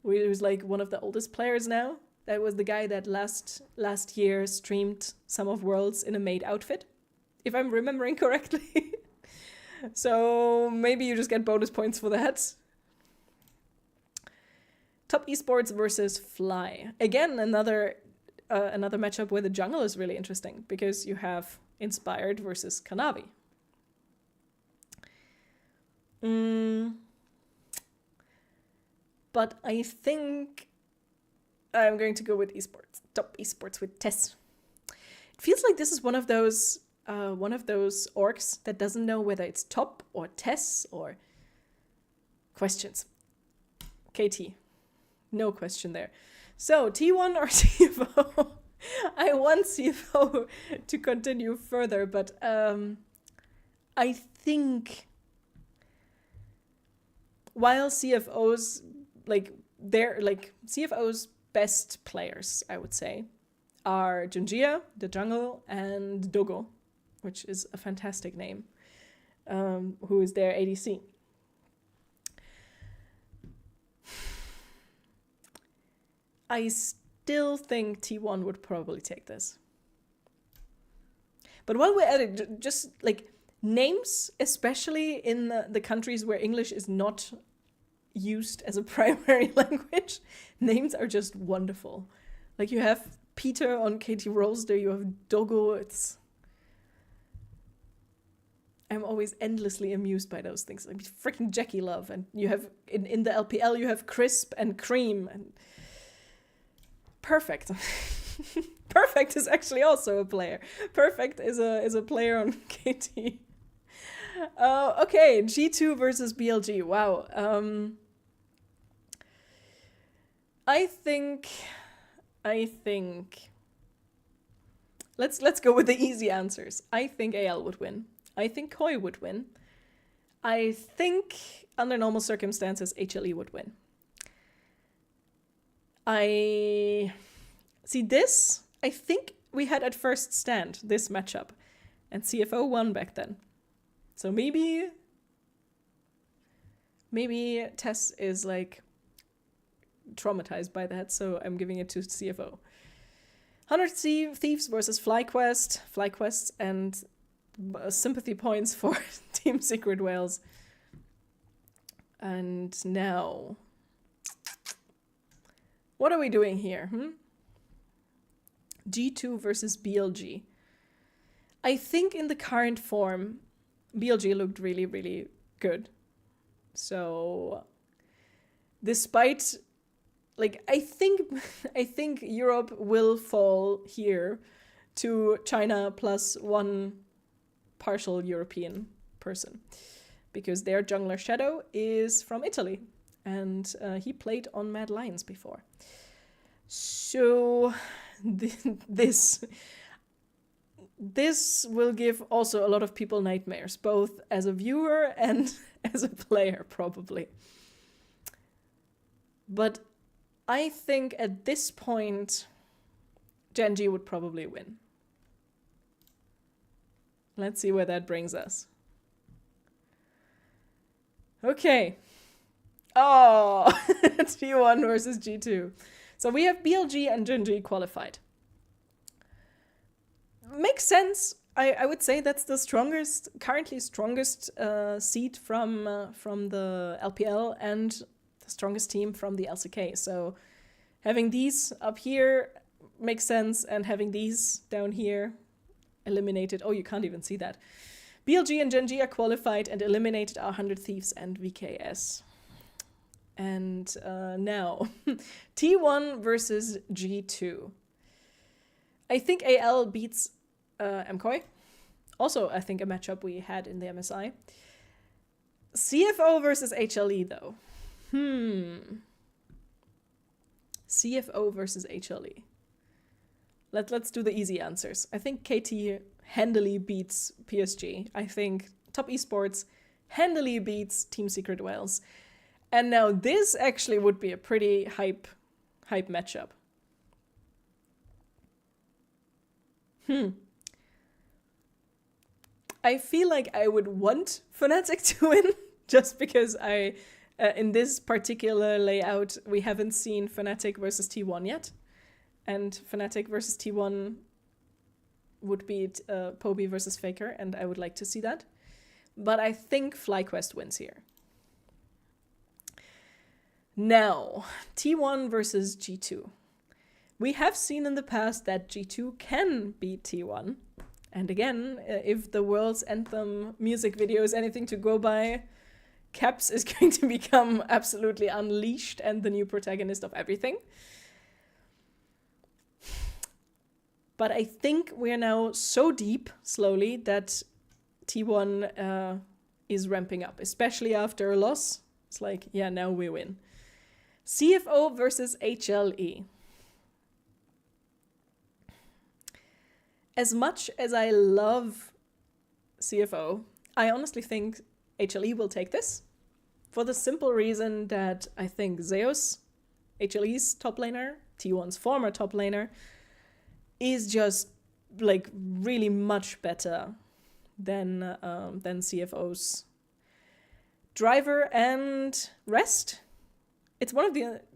He was like one of the oldest players now. That was the guy that last year streamed Sum of Worlds in a maid outfit, if I'm remembering correctly. So maybe you just get bonus points for that. Top Esports versus Fly. Again, another matchup where the jungle is really interesting because you have Inspired versus Kanavi. But I think I'm going to go with Esports. Top Esports with Tess. It feels like this is one of those orcs that doesn't know whether it's top or Tess or questions. KT. No question there. So, T1 or CFO? I want CFO to continue further, but I think while CFO's CFO's best players, I would say, are Junjia, the jungle, and Dogo, which is a fantastic name, who is their ADC. I still think T1 would probably take this. But while we're at it, just like names, especially in the countries where English is not used as a primary language, names are just wonderful. Like you have Peter on KT Rolster, you have Dogo. I'm always endlessly amused by those things. Like freaking Jackie Love, and you have in the LPL you have Crisp and Cream and Perfect. Perfect is actually also a player. Perfect is a player on KT. Okay, G2 versus BLG. Wow. I think let's go with the easy answers. I think AL would win. I think Koi would win. I think under normal circumstances HLE would win. I see this. I think we had at first stand this matchup, and CFO won back then. So maybe Tess is like traumatized by that, so I'm giving it to CFO. 100 Thieves versus FlyQuest. FlyQuest and sympathy points for Team Secret Whales. And now, what are we doing here? G2 versus BLG. I think in the current form, BLG looked really, really good. So, despite, like, I think Europe will fall here to China plus one partial European person, because their jungler Shadow is from Italy, and he played on Mad Lions before. So this will give also a lot of people nightmares, both as a viewer and as a player, probably. But I think at this point, Gen.G would probably win. Let's see where that brings us. Okay. Oh, T1 versus G2. So we have BLG and Gen.G qualified. Makes sense. I would say that's the currently strongest seed from the LPL and the strongest team from the LCK. So having these up here makes sense, and having these down here eliminated. Oh, you can't even see that. BLG and Gen.G are qualified and eliminated our 100 Thieves and VKS. And now, T1 versus G2. I think AL beats MKOI. Also, I think a matchup we had in the MSI. CFO versus HLE, though. CFO versus HLE. Let's do the easy answers. I think KT handily beats PSG. I think Top Esports handily beats Team Secret Wales. And now this actually would be a pretty hype matchup. I feel like I would want Fnatic to win, just because in this particular layout, we haven't seen Fnatic versus T1 yet. And Fnatic versus T1 would beat Poby versus Faker, and I would like to see that. But I think FlyQuest wins here. Now, T1 versus G2. We have seen in the past that G2 can beat T1. And again, if the World's Anthem music video is anything to go by, Caps is going to become absolutely unleashed and the new protagonist of everything. But I think we're now so deep, slowly, that T1 is ramping up, especially after a loss. It's like, yeah, now we win. CFO versus HLE. As much as I love CFO, I honestly think HLE will take this, for the simple reason that I think Zeus, HLE's top laner, T1's former top laner, is just like really much better than CFO's driver and rest. It's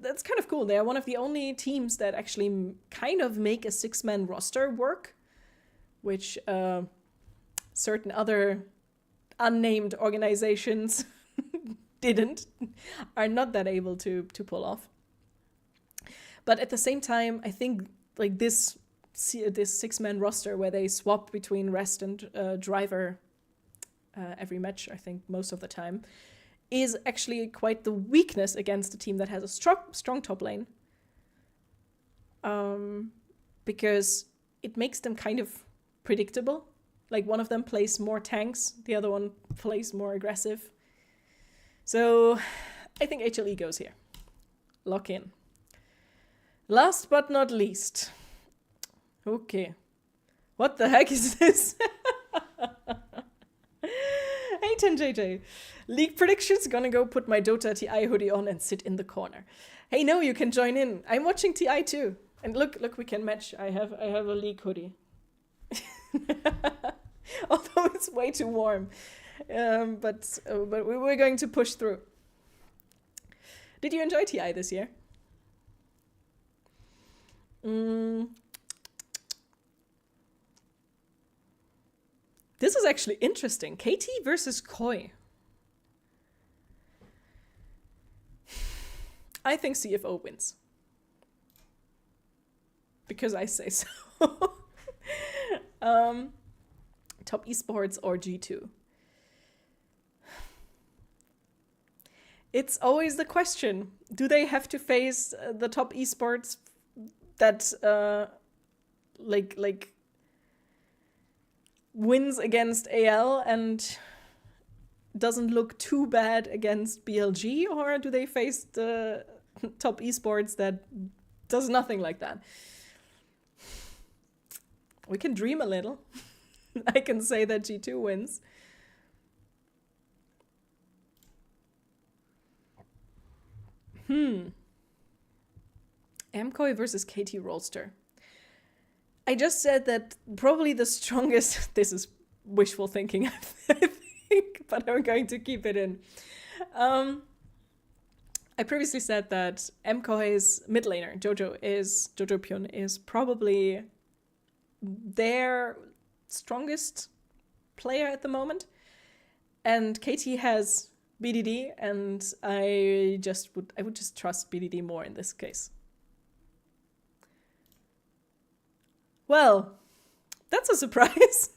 that's kind of cool. They are one of the only teams that actually kind of make a 6-man roster work, which certain other unnamed organizations are not that able to pull off. But at the same time, I think like this 6-man roster where they swap between rest and driver every match, I think most of the time, is actually quite the weakness against a team that has a strong top lane. Because it makes them kind of predictable. Like one of them plays more tanks, the other one plays more aggressive. So I think HLE goes here. Lock in. Last but not least. Okay. What the heck is this? Hey 10JJ. League predictions, gonna go put my Dota TI hoodie on and sit in the corner. Hey, no, you can join in. I'm watching TI too. And look, we can match. I have a League hoodie. Although it's way too warm. But we're going to push through. Did you enjoy TI this year? This is actually interesting. KT versus Koi. I think CFO wins. Because I say so. Top Esports or G2. It's always the question. Do they have to face the Top Esports that like wins against AL and doesn't look too bad against BLG, or do they face the Top Esports that does nothing like that? We can dream a little. I can say that G2 wins. Amkoi versus KT Rolster. I just said that probably the strongest... This is wishful thinking, I think, but I'm going to keep it in. I previously said that Amkoi's mid laner, Jojo Pyun, is probably their strongest player at the moment. And KT has BDD, and I would just trust BDD more in this case. Well, that's a surprise.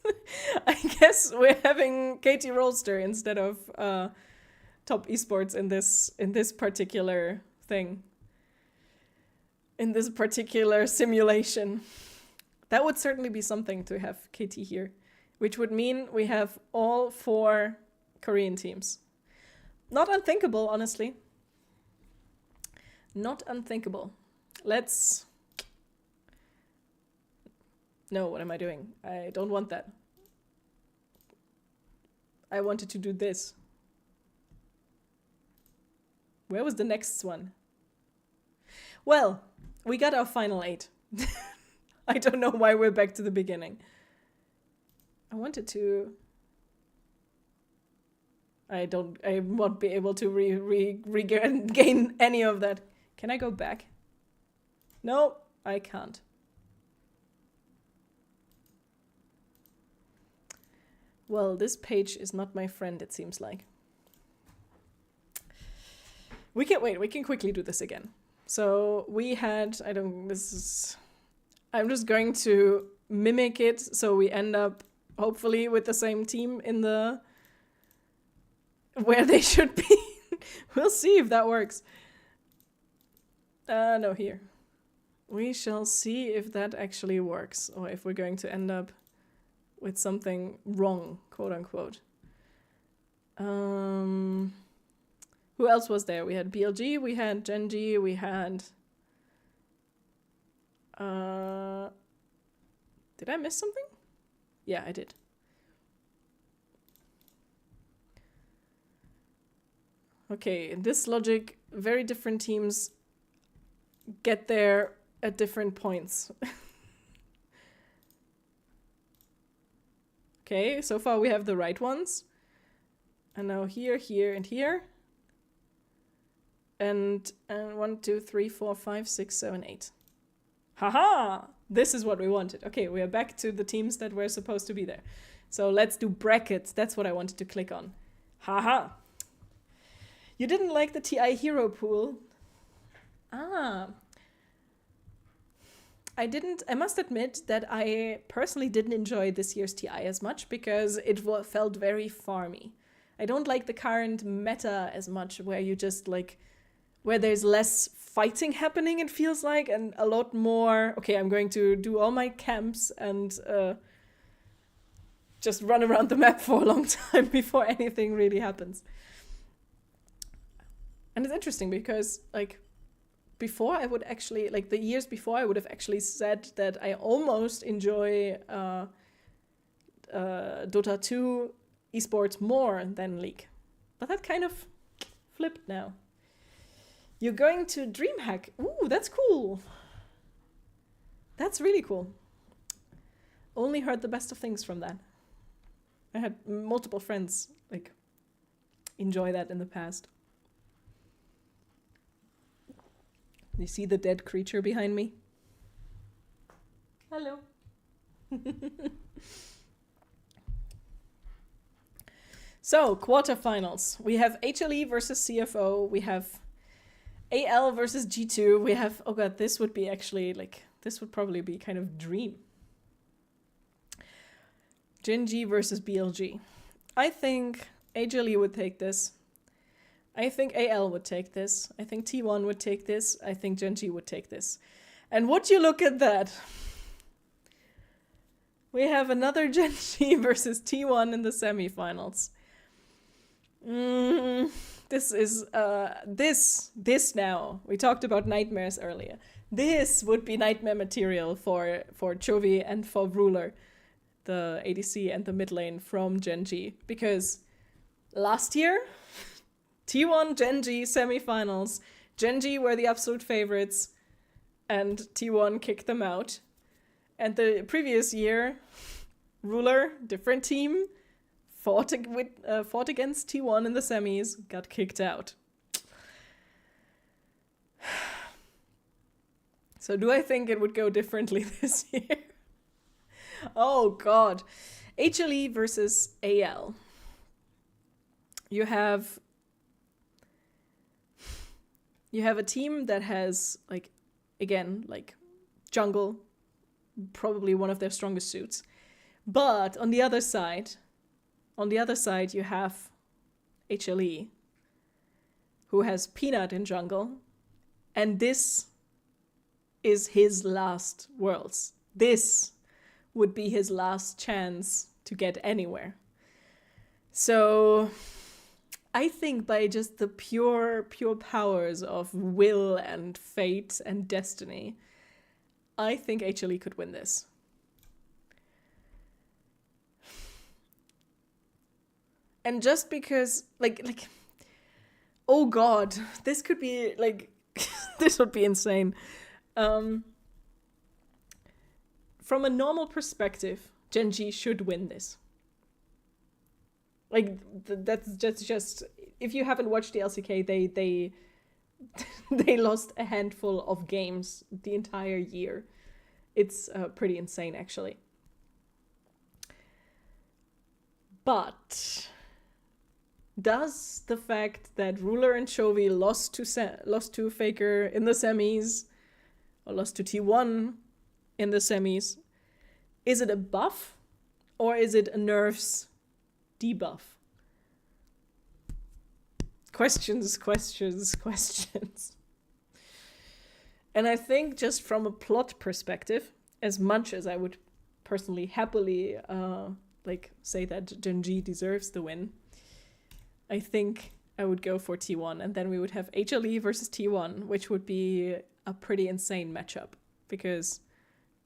I guess we're having KT Rolster instead of top esports in this particular thing. In this particular simulation. That would certainly be something to have KT here, which would mean we have all 4 Korean teams. Not unthinkable, honestly. Not unthinkable. No, what am I doing? I don't want that. I wanted to do this. Where was the next one? Well, we got our final 8. I don't know why we're back to the beginning. I wanted to... I won't be able to regain any of that. Can I go back? No, I can't. Well, this page is not my friend, it seems like. We can quickly do this again. So we had, I'm just going to mimic it so we end up hopefully with the same team in where they should be. We'll see if that works. No, here. We shall see if that actually works, or if we're going to end up with something wrong, quote unquote. Who else was there? We had BLG, we had Gen.G, we had... Did I miss something? Yeah, I did. Okay, in this logic, very different teams get there at different points. Okay, so far we have the right ones. And now here, here, and here. And 1, 2, 3, 4, 5, 6, 7, 8. Haha! This is what we wanted. Okay, we are back to the teams that were supposed to be there. So let's do brackets. That's what I wanted to click on. Haha! You didn't like the TI hero pool? Ah. I must admit that I personally didn't enjoy this year's TI as much because it felt very farmy. I don't like the current meta as much where you just like, where there's less fighting happening, it feels like, and a lot more, okay, I'm going to do all my camps and just run around the map for a long time before anything really happens. And it's interesting because, like, before I would actually, like the years before, I would have actually said that I almost enjoy Dota 2 esports more than League. But that kind of flipped now. You're going to DreamHack. Ooh, that's cool. That's really cool. Only heard the best of things from that. I had multiple friends, like, enjoy that in the past. You see the dead creature behind me? Hello. So, quarterfinals. We have HLE versus CFO. We have AL versus G2. We have, oh god, this would be actually, like, this would probably be kind of dream. Gen.G versus BLG. I think HLE would take this. I think AL would take this. I think T1 would take this. I think Gen.G would take this. And would you look at that? We have another Gen.G versus T1 in the semifinals. This is, this now. We talked about nightmares earlier. This would be nightmare material for Chovy and for Ruler, the ADC and the mid lane from Gen.G. Because last year, T1 Gen.G semifinals. Gen.G were the absolute favorites. and T1 kicked them out. And the previous year, Ruler, different team, fought against T1 in the semis, got kicked out. So do I think it would go differently this year? Oh god. HLE versus AL. You have a team that has, like, again, like, jungle, probably one of their strongest suits. But on the other side, you have HLE, who has Peanut in jungle, and this is his last Worlds. This would be his last chance to get anywhere. So I think by just the pure powers of will and fate and destiny, I think HLE could win this. And just because, like, oh god, this could be, like, this would be insane. From a normal perspective, Gen G should win this. Like, that's just if you haven't watched the LCK, they they lost a handful of games the entire year. It's pretty insane, actually. But does the fact that Ruler and Chovy lost to Faker in the semis, or lost to T1 in the semis, is it a buff or is it a nerf's debuff? Questions. And I think just from a plot perspective, as much as I would personally happily say that Gen G deserves the win, I think I would go for T1, and then we would have HLE versus T1, which would be a pretty insane matchup, because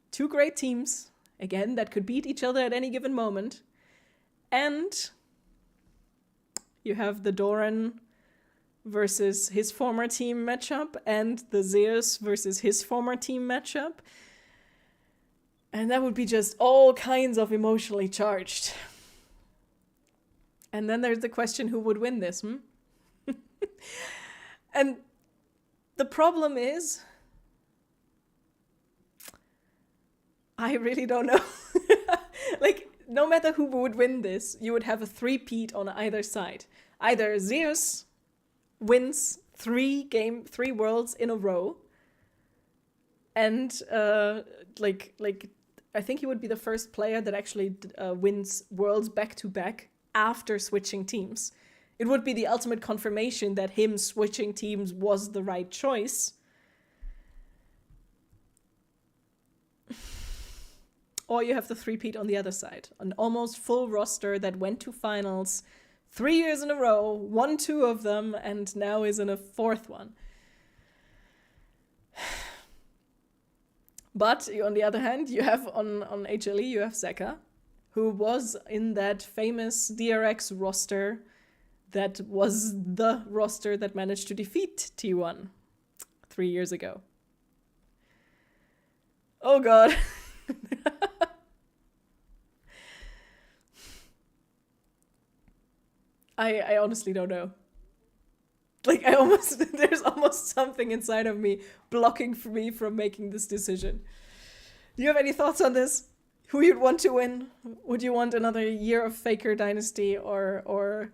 two great teams, again, that could beat each other at any given moment, and you have the Doran versus his former team matchup, and the Zeus versus his former team matchup, and that would be just all kinds of emotionally charged. And then there's the question, who would win this? And the problem is, I really don't know. Like, no matter who would win this, you would have a three-peat on either side. Either Zeus wins 3 Worlds in a row, and I think he would be the first player that actually wins Worlds back-to-back after switching teams. It would be the ultimate confirmation that him switching teams was the right choice. Or you have the three-peat on the other side. An almost full roster that went to finals 3 years in a row, won 2 of them, and now is in a 4th one. But on the other hand, you have on HLE, you have Zeka, who was in that famous DRX roster that was the roster that managed to defeat T1 3 years ago. Oh god. I honestly don't know. Like, there's almost something inside of me blocking for me from making this decision. Do you have any thoughts on this? Who you'd want to win? Would you want another year of Faker Dynasty or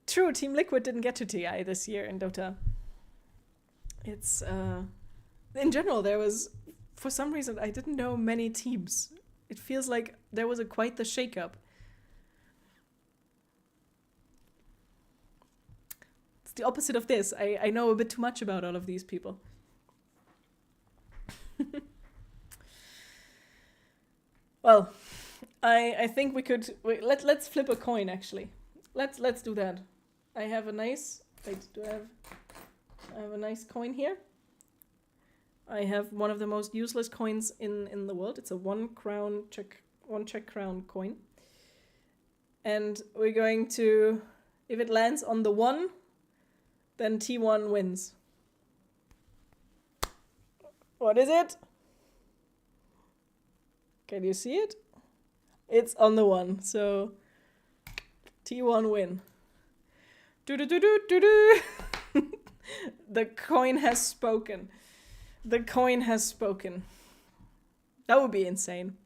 True, Team Liquid didn't get to TI this year in Dota. It's in general, there was, for some reason, I didn't know many teams. It feels like there was quite the shakeup. It's the opposite of this. I know a bit too much about all of these people. Well, I think we could let's flip a coin, actually. Let's do that. I have a nice I have a nice coin here. I have one of the most useless coins in the world. It's a 1 Czech crown coin. And we're going to If it lands on the 1, then T1 wins. What is it? Can you see it? It's on the 1, so T1 win. Do-do-do-do-do-do. The coin has spoken. The coin has spoken. That would be insane.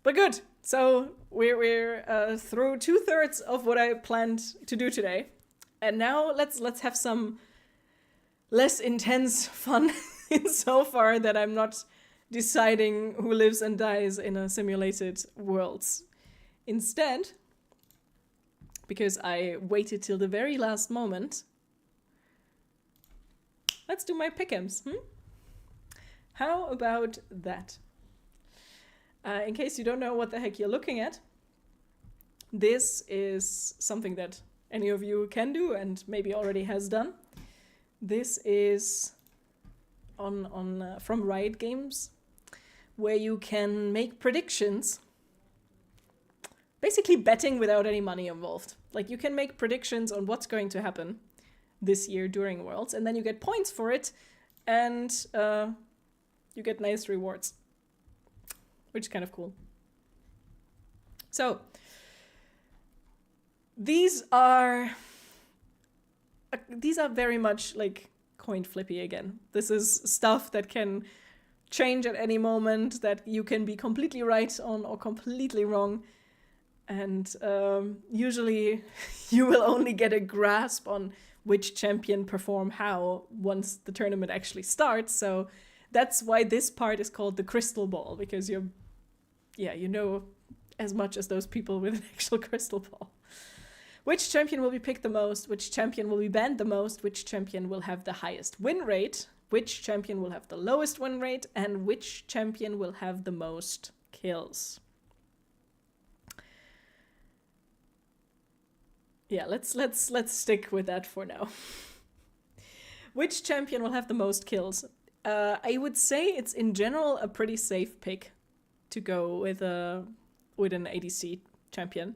But good. So we're through 2/3 of what I planned to do today, and now let's have some less intense fun. So far that I'm not deciding who lives and dies in a simulated world. Instead, because I waited till the very last moment, let's do my pick'ems. How about that? In case you don't know what the heck you're looking at, this is something that any of you can do and maybe already has done. This is from Riot Games, where you can make predictions, basically betting without any money involved. Like, you can make predictions on what's going to happen this year during Worlds, and then you get points for it, and you get nice rewards, which is kind of cool. So, these are very much like coin flippy again. This is stuff that can change at any moment, that you can be completely right on or completely wrong. And usually you will only get a grasp on which champion perform how once the tournament actually starts. So that's why this part is called the crystal ball, because you know as much as those people with an actual crystal ball. Which champion will be picked the most, which champion will be banned the most, which champion will have the highest win rate, which champion will have the lowest win rate, and which champion will have the most kills. Yeah, let's stick with that for now. Which champion will have the most kills? I would say it's in general a pretty safe pick to go with an ADC champion.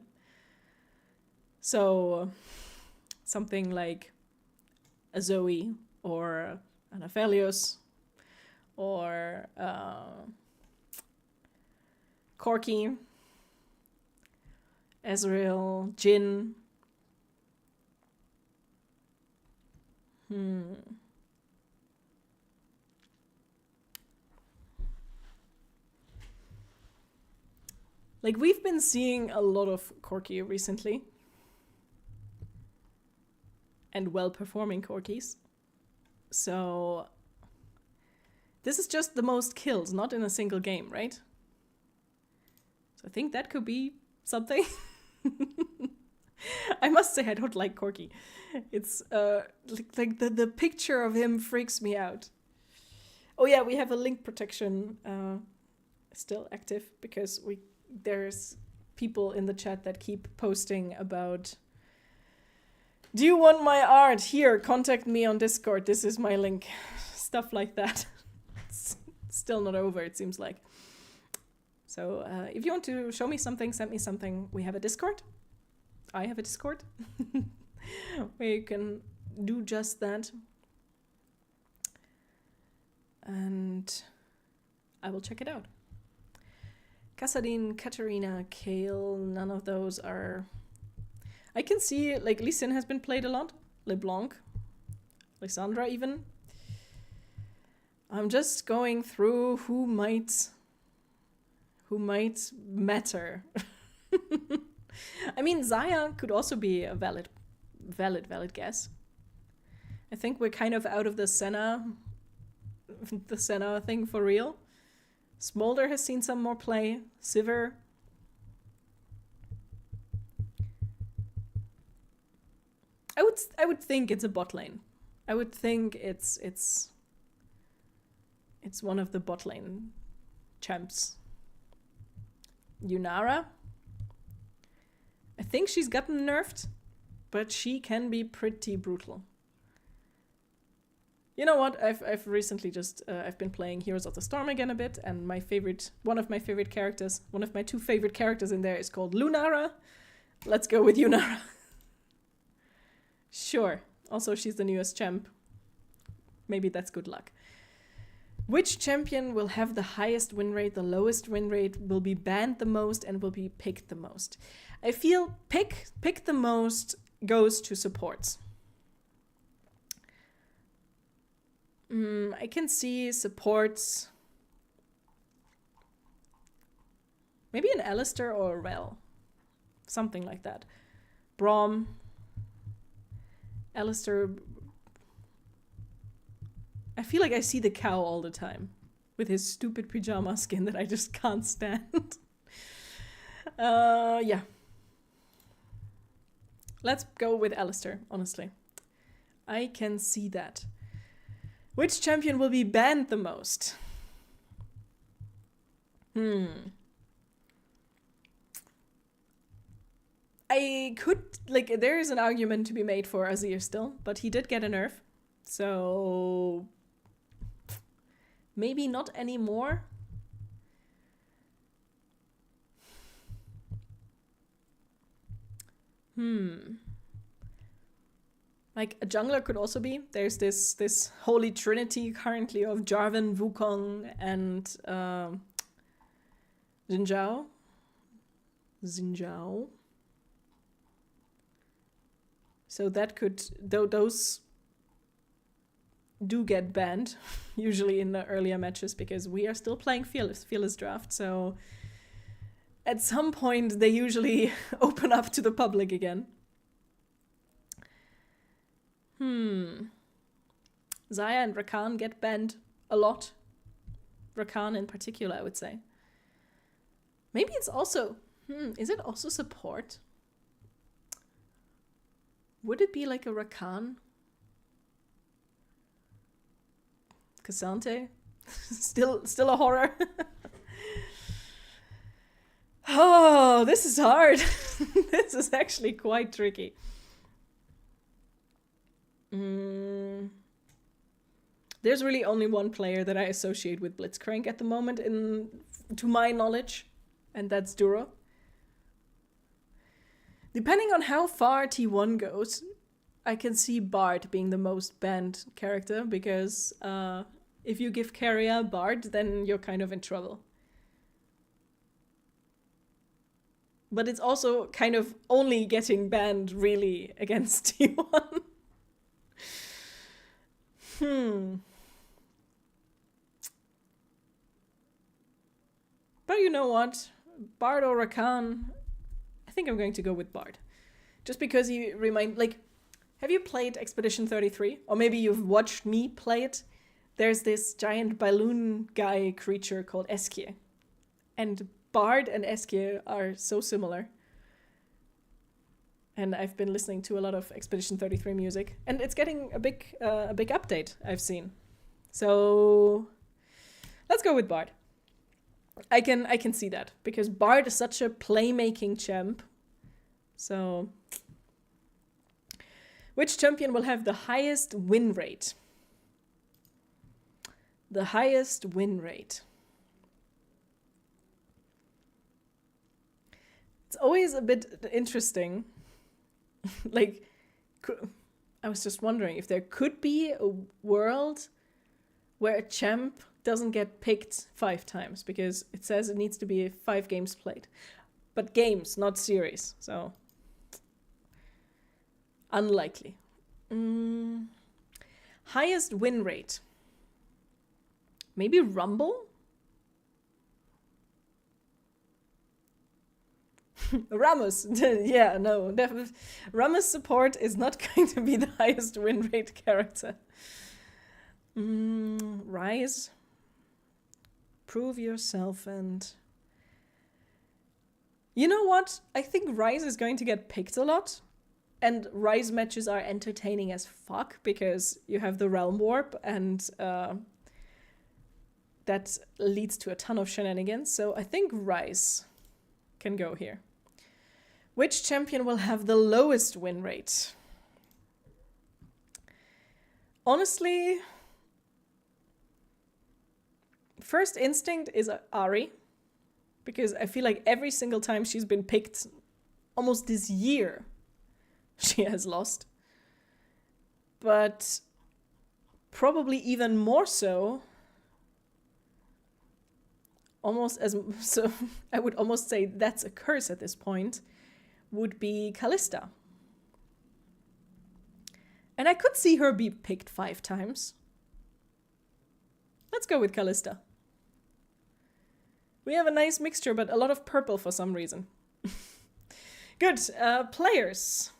So something like a Zoe or an Aphelios or Corki, Ezreal, Jhin. Like, we've been seeing a lot of Corki recently. And well-performing Corkis. So this is just the most kills, not in a single game, right? So I think that could be something. I must say I don't like Corki. It's like the picture of him freaks me out. Oh yeah, we have a link protection still active, because there's people in the chat that keep posting about, do you want my art? Here, contact me on Discord. This is my link. Stuff like that. It's still not over, it seems like. So if you want to show me something, send me something. We have a Discord. I have a Discord. Where you can do just that. And I will check it out. Kassadin, Katarina, Kayle, none of those are... I can see, like, Lee Sin has been played a lot. LeBlanc. Lysandra, even. I'm just going through who might matter. I mean, Xayah could also be a valid guess. I think we're kind of out of the Senna thing for real. Smolder has seen some more play. Sivir. I would think it's a bot lane. I would think it's one of the bot lane champs. Yunara. I think she's gotten nerfed, but she can be pretty brutal. You know what? I've recently just I've been playing Heroes of the Storm again a bit, and one of my two favorite characters in there is called Lunara. Let's go with Yunara. Sure. Also, she's the newest champ. Maybe that's good luck. Which champion will have the highest win rate, the lowest win rate, will be banned the most, and will be picked the most? I feel pick the most goes to supports. I can see supports. Maybe an Alistar or a Rell. Something like that. Braum. Alistar. I feel like I see the cow all the time. With his stupid pajama skin that I just can't stand. Yeah. Let's go with Alistar, honestly. I can see that. Which champion will be banned the most? I could, like, there is an argument to be made for Azir still, but he did get a nerf. So maybe not anymore. Like a jungler could also be. There's this holy trinity currently of Jarvan, Wukong, and Xin Zhao. So that could, though those do get banned, usually in the earlier matches, because we are still playing Fearless Draft, so at some point they usually open up to the public again. Xayah and Rakan get banned a lot. Rakan in particular, I would say. Maybe it's also... is it also support? Would it be like a Rakan? K'Sante? Still a horror. Oh, this is hard. This is actually quite tricky. There's really only one player that I associate with Blitzcrank at the moment, to my knowledge, and that's Duro. Depending on how far T1 goes, I can see Bard being the most banned character, because if you give Keria Bard, then you're kind of in trouble. But it's also kind of only getting banned, really, against T1. But you know what? Bard or Rakan? I think I'm going to go with Bard. Just because he have you played Expedition 33? Or maybe you've watched me play it? There's this giant balloon guy creature called Eskie. And Bard and Eskie are so similar. And I've been listening to a lot of Expedition 33 music. And it's getting a big update, I've seen. So let's go with Bard. I can see that, because Bard is such a playmaking champ. So, which champion will have the highest win rate? The highest win rate. It's always a bit interesting. Like, I was just wondering if there could be a world where a champ doesn't get picked 5 times, because it says it needs to be 5 games played. But games, not series, so unlikely. Highest win rate. Maybe Rumble? Rammus. Yeah, no, definitely. Rammus support is not going to be the highest win rate character. Ryze. Prove yourself, and you know what? I think Ryze is going to get picked a lot, and Ryze matches are entertaining as fuck because you have the Realm Warp, and that leads to a ton of shenanigans. So I think Ryze can go here. Which champion will have the lowest win rate? Honestly, first instinct is Ahri, because I feel like every single time she's been picked, almost this year, she has lost. but probably even more so, so I would almost say that's a curse at this point, would be Kalista. And I could see her be picked 5 times. Let's go with Kalista. We have a nice mixture, but a lot of purple for some reason. Good. Players.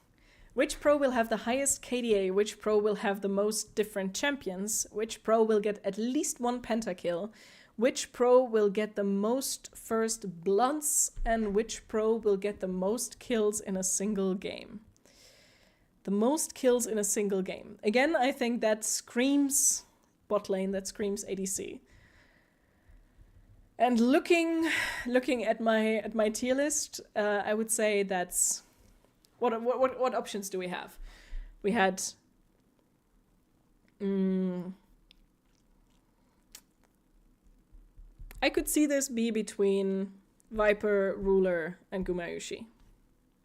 Which pro will have the highest KDA? Which pro will have the most different champions? Which pro will get at least 1 pentakill? Which pro will get the most first bloods? And which pro will get the most kills in a single game? The most kills in a single game. Again, I think that screams bot lane, that screams ADC. And looking at my tier list, I would say that's what options do we have? We had I could see this be between Viper, Ruler, and Gumayusi.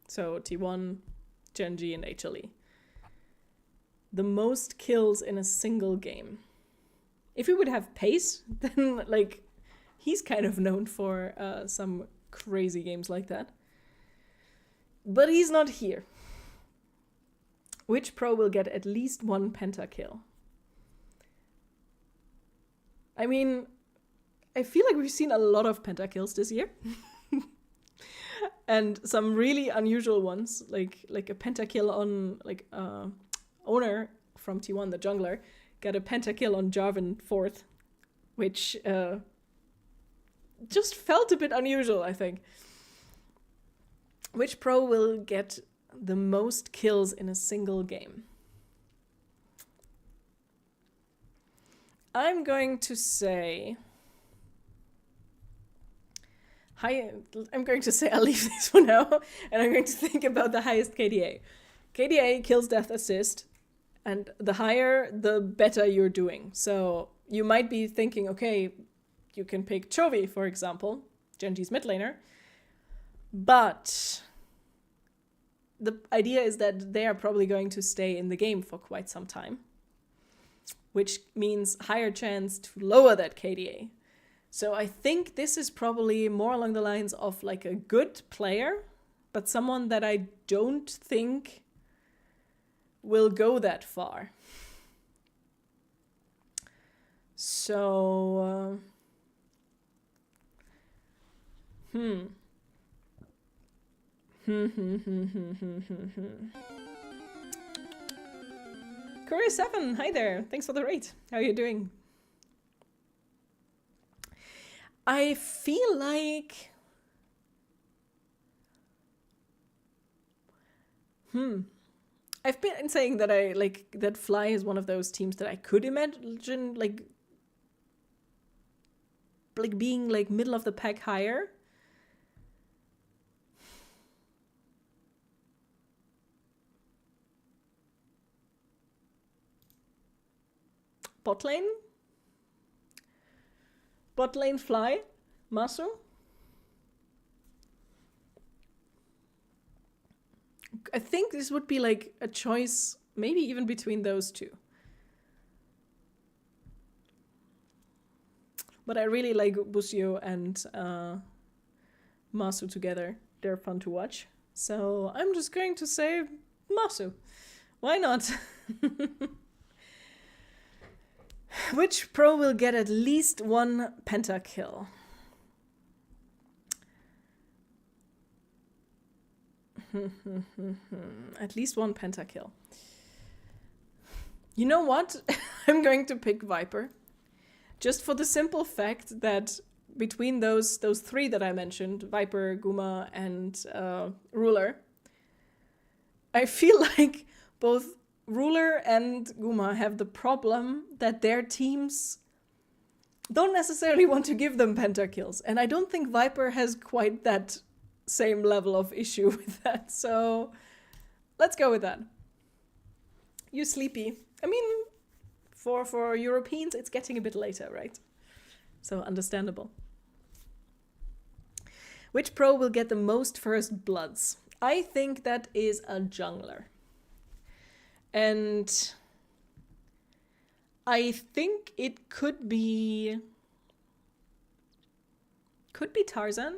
So T1, Gen.G, and HLE. The most kills in a single game. If we would have Pace, then like he's kind of known for some crazy games like that. But he's not here. Which pro will get at least 1 pentakill? I mean, I feel like we've seen a lot of pentakills this year. And some really unusual ones, like a pentakill on like Owner from T1, the jungler, got a pentakill on Jarvan 4th, which just felt a bit unusual, I think. Which pro will get the most kills in a single game? I'm going to say... I'm going to say I'll leave this for now, and I'm going to think about the highest KDA. KDA kills death assist, and the higher, the better you're doing. So you might be thinking, okay, you can pick Chovy, for example, Gen.G's mid laner, but the idea is that they are probably going to stay in the game for quite some time, which means higher chance to lower that KDA. So I think this is probably more along the lines of like a good player, but someone that I don't think will go that far. So, Courier7, hi there. Thanks for the rate. How are you doing? I feel like... I've been saying that I like that Fly is one of those teams that I could imagine like being like middle of the pack higher. Bot lane? Bot lane Fly? Masu? I think this would be like a choice, maybe even between those two. But I really like Busio and Masu together. They're fun to watch. So I'm just going to say Masu. Why not? Which pro will get at least 1 pentakill? At least 1 pentakill. You know what? I'm going to pick Viper. Just for the simple fact that between those 3 that I mentioned, Viper, Guma, and Ruler, I feel like both Ruler and Guma have the problem that their teams don't necessarily want to give them pentakills. And I don't think Viper has quite that same level of issue with that. So let's go with that. You sleepy. I mean, for Europeans, it's getting a bit later, right? So understandable. Which pro will get the most first bloods? I think that is a jungler. And I think it could be Tarzan.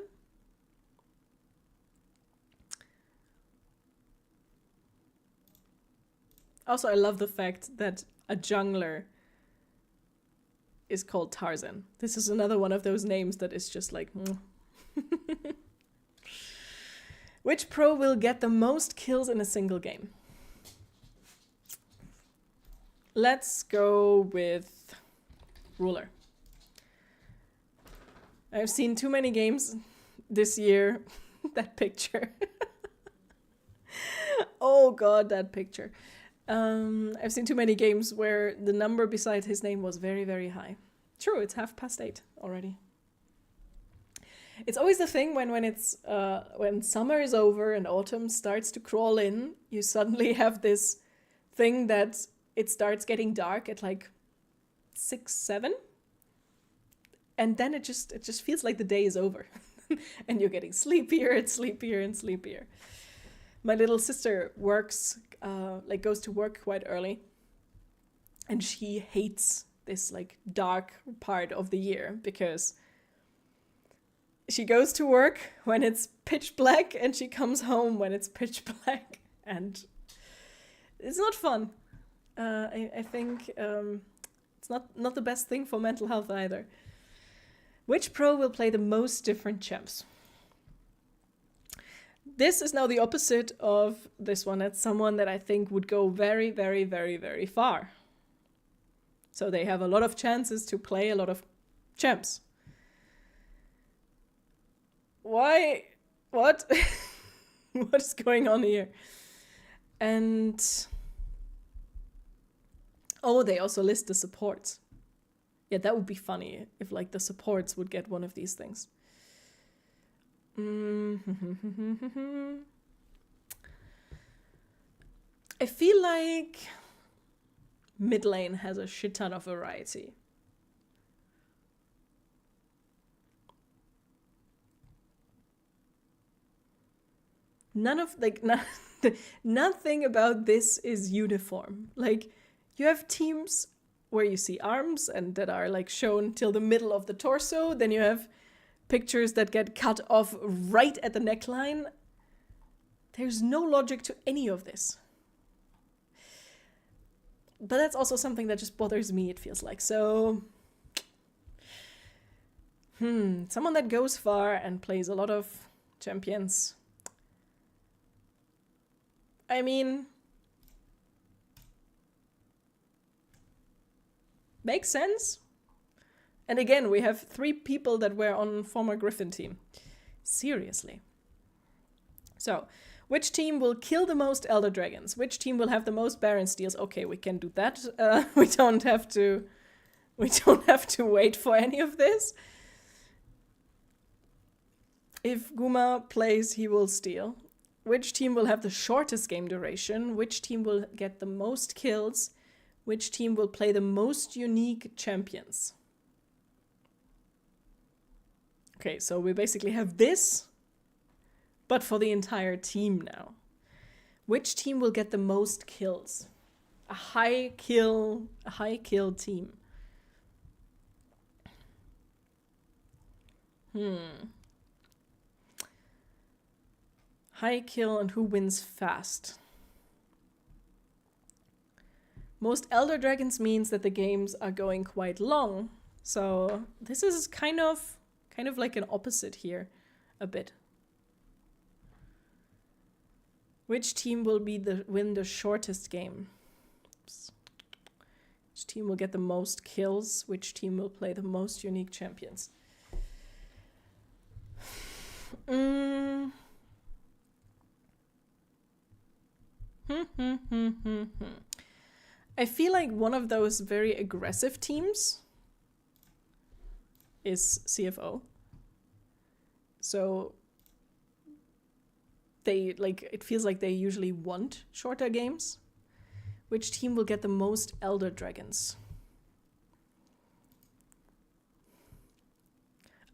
Also, I love the fact that a jungler is called Tarzan. This is another one of those names that is just like... Which pro will get the most kills in a single game? Let's go with Ruler. I've seen too many games this year. That picture. Oh god, that picture. I've seen too many games where the number beside his name was very, very high. True, it's 8:30 already. It's always the thing when summer is over and autumn starts to crawl in, you suddenly have this thing that it starts getting dark at like 6, 7. And then it just feels like the day is over. And you're getting sleepier and sleepier and sleepier. My little sister works, goes to work quite early. And she hates this like dark part of the year because she goes to work when it's pitch black and she comes home when it's pitch black. And it's not fun. I think it's not the best thing for mental health either. Which pro will play the most different champs? This is now the opposite of this one. It's someone that I think would go very, very, very, very far. So they have a lot of chances to play a lot of champs. Why? What? What is going on here? And... oh, they also list the supports. Yeah, that would be funny if like the supports would get one of these things. I feel like mid lane has a shit ton of variety. Nothing about this is uniform. Like, you have teams where you see arms and that are like shown till the middle of the torso. Then you have pictures that get cut off right at the neckline. There's no logic to any of this. But that's also something that just bothers me, it feels like. So, someone that goes far and plays a lot of champions. I mean, makes sense. And again, we have 3 people that were on former Griffin team. Seriously. So, which team will kill the most Elder Dragons? Which team will have the most Baron steals? Okay, we can do that. We don't have to wait for any of this. If Guma plays, he will steal. Which team will have the shortest game duration? Which team will get the most kills? Which team will play the most unique champions? Okay, so we basically have this, but for the entire team now. Which team will get the most kills? A high kill team. High kill and who wins fast? Most Elder Dragons means that the games are going quite long. So this is kind of like an opposite here, a bit. Which team will win the shortest game? Oops. Which team will get the most kills? Which team will play the most unique champions? I feel like one of those very aggressive teams is CFO. So it feels like they usually want shorter games. Which team will get the most Elder Dragons?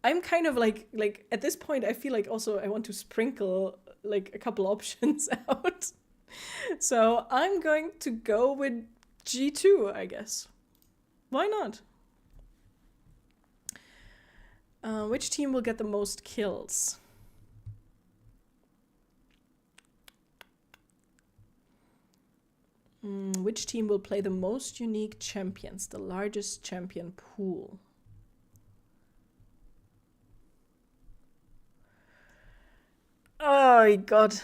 I'm kind of like at this point I feel like also I want to sprinkle like a couple options out. So I'm going to go with G2, I guess. Why not? Which team will get the most kills? Which team will play the most unique champions, the largest champion pool? Oh, God.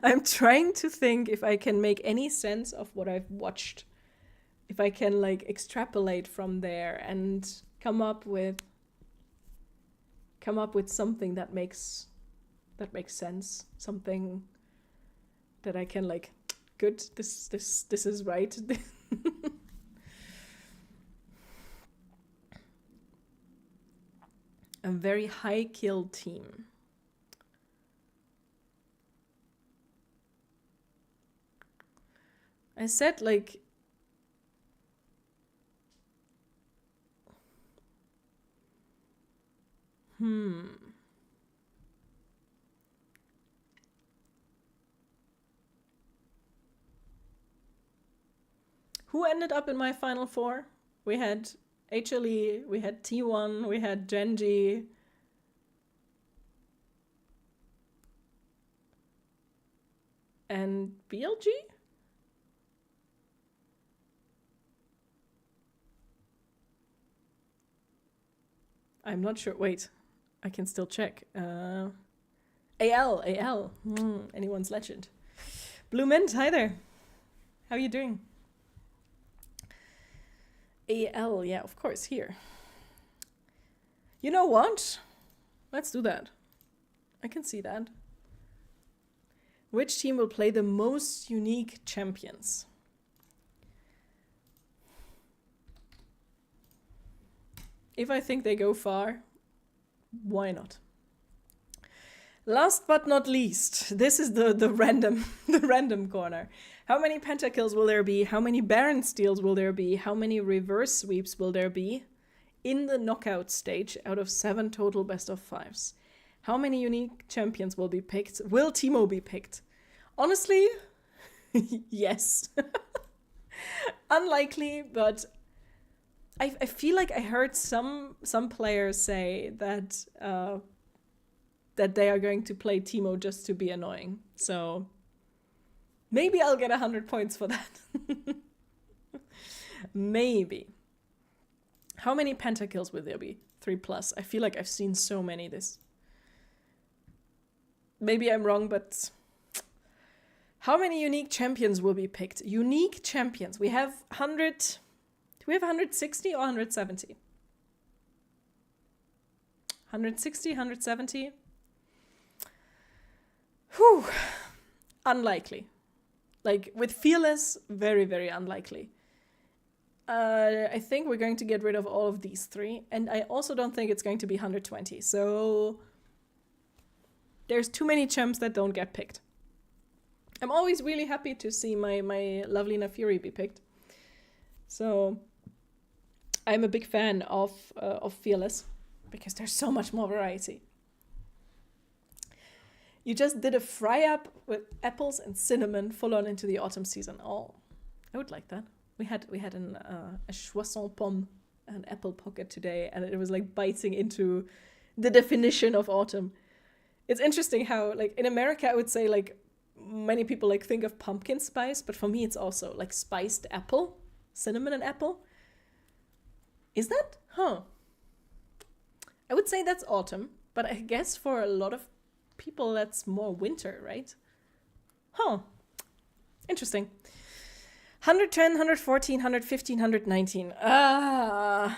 I'm trying to think if I can make any sense of what I've watched. If I can, like, extrapolate from there and come up with something that makes sense. Something that I can, like, good, this is right. A very high kill team. I said, like, Who ended up in my final four? We had HLE, we had T1, we had Genji. And BLG? I'm not sure. Wait, I can still check. AL. Anyone's legend. Blue Mint, hi there. How are you doing? AL, yeah, of course, here. You know what? Let's do that. I can see that. Which team will play the most unique champions? If I think they go far, why not? Last but not least, this is the random corner. How many pentakills will there be? How many Baron steals will there be? How many reverse sweeps will there be in the knockout stage out of 7 total best of 5s? How many unique champions will be picked? Will Teemo be picked? Honestly, yes. Unlikely, but I feel like I heard some players say that that they are going to play Teemo just to be annoying. So maybe I'll get 100 points for that. Maybe. How many pentakills will there be? 3+. I feel like I've seen so many this. Maybe I'm wrong, but how many unique champions will be picked? Unique champions. We have 100. Do we have 160 or 170? 160, 170? Whew. Unlikely. Like, with Fearless, very, very unlikely. I think we're going to get rid of all of these 3. And I also don't think it's going to be 120. So there's too many champs that don't get picked. I'm always really happy to see my lovely Naafiri be picked. So I'm a big fan of Fearless because there's so much more variety. You just did a fry up with apples and cinnamon full on into the autumn season. Oh, I would like that. We had a Choisson pomme, an apple pocket today, and it was like biting into the definition of autumn. It's interesting how, like, in America, I would say, like, many people like think of pumpkin spice, but for me it's also like spiced apple, cinnamon and apple. Is that? Huh. I would say that's autumn, but I guess for a lot of people that's more winter, right? Huh. Interesting. 110, 114, 115, 119. How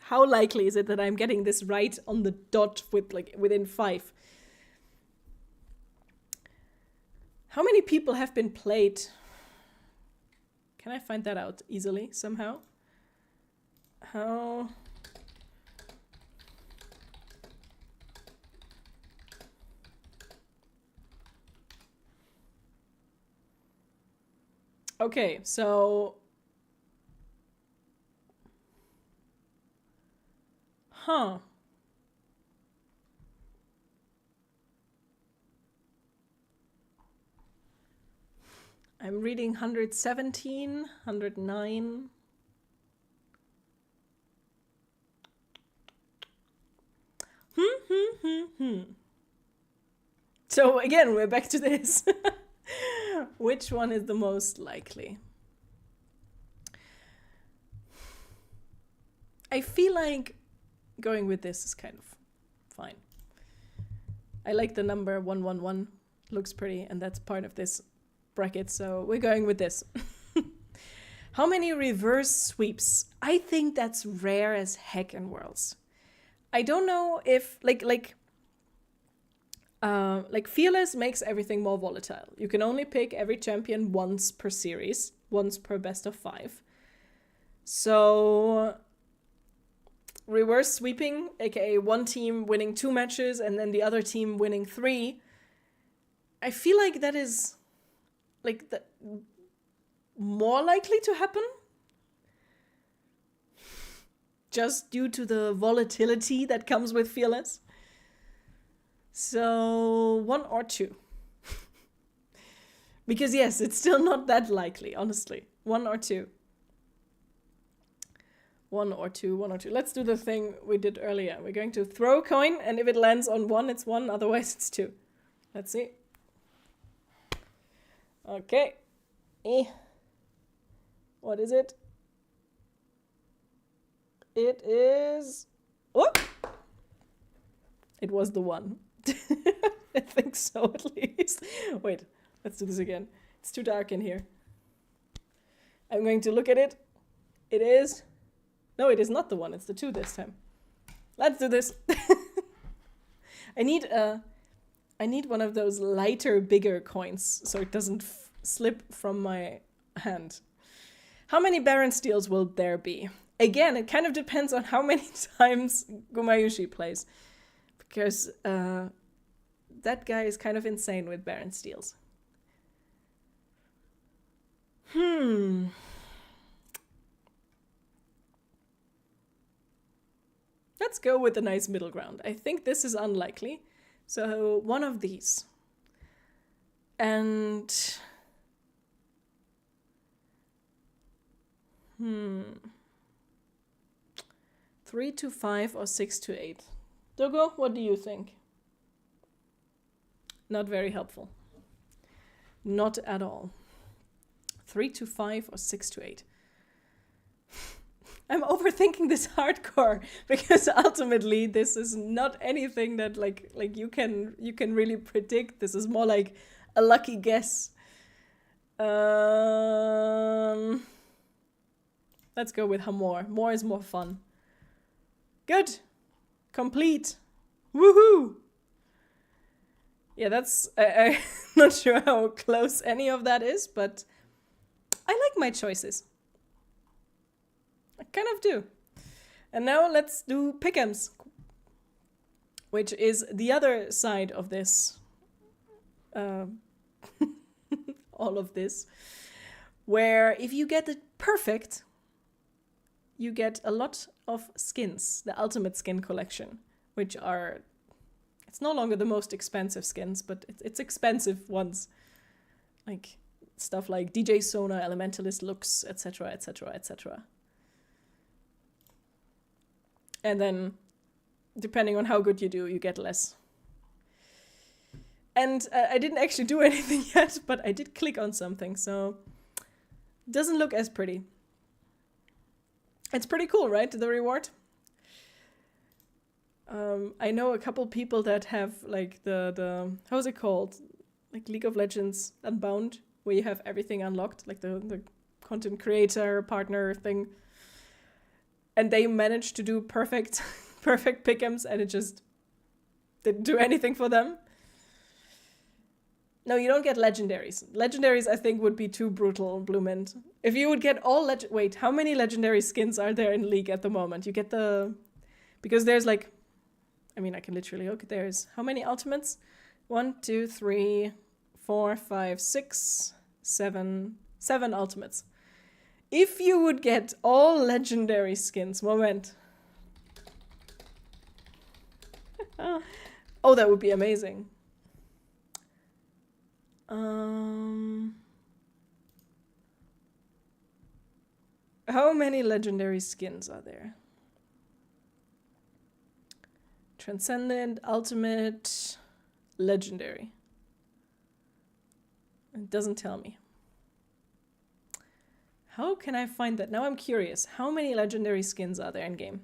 likely is it that I'm getting this right on the dot with, like, within 5? How many people have been played? Can I find that out easily somehow? How? Okay, so I'm reading 117, 109. So again, we're back to this. Which one is the most likely? I feel like going with this is kind of fine. I like the number 111. Looks pretty, and that's part of this bracket, so we're going with this. How many reverse sweeps? I think that's rare as heck in Worlds. I don't know if like Fearless makes everything more volatile. You can only pick every champion once per series, once per best of 5. So reverse sweeping, aka one team winning 2 matches and then the other team winning 3. I feel like that is like the more likely to happen. Just due to the volatility that comes with Fearless. So 1 or 2. Because yes, it's still not that likely, honestly. 1 or 2. 1 or 2, 1 or 2. Let's do the thing we did earlier. We're going to throw a coin, and if it lands on 1, it's 1, otherwise it's 2. Let's see. Okay. What is it? It is... Oh! It was the 1. I think so, at least. Wait, let's do this again. It's too dark in here. I'm going to look at it. It is... No, it is not the 1. It's the 2 this time. Let's do this. I need one of those lighter, bigger coins so it doesn't slip from my hand. How many Baron steals will there be? Again, it kind of depends on how many times Gumayusi plays. Because that guy is kind of insane with Baron steals. Let's go with a nice middle ground. I think this is unlikely. So one of these. And... 3 to 5 or 6 to 8. Dogo, what do you think? Not very helpful. Not at all. 3 to 5 or 6 to 8. I'm overthinking this hardcore because ultimately this is not anything that like you can really predict. This is more like a lucky guess. Let's go with Hamor. More is more fun. Good. Complete. Woohoo! Yeah, that's... I'm not sure how close any of that is, but I like my choices. I kind of do. And now let's do pick'ems, which is the other side of this. All of this. Where if you get it perfect, you get a lot of skins, the Ultimate Skin Collection, which are... It's no longer the most expensive skins, but it's expensive ones. Like stuff like DJ Sona, Elementalist Lux, etc., etc., etc. And then, depending on how good you do, you get less. And I didn't actually do anything yet, but I did click on something, so it doesn't look as pretty. It's pretty cool, right? The reward. I know a couple people that have like the how's it called? Like League of Legends Unbound, where you have everything unlocked, like the content creator partner thing. And they managed to do perfect pick'ems, and it just didn't do anything for them. No, you don't get legendaries. Legendaries, I think, would be too brutal, Blue Mint. If you would get all wait, how many legendary skins are there in League at the moment? You get the... Because there's like... I mean, I can literally look. There's how many ultimates? 1, 2, 3, 4, 5, 6, 7... 7 ultimates. If you would get all legendary skins... Moment. Oh, that would be amazing. How many legendary skins are there? Transcendent, Ultimate, Legendary. It doesn't tell me. How can I find that? Now I'm curious. How many legendary skins are there in game?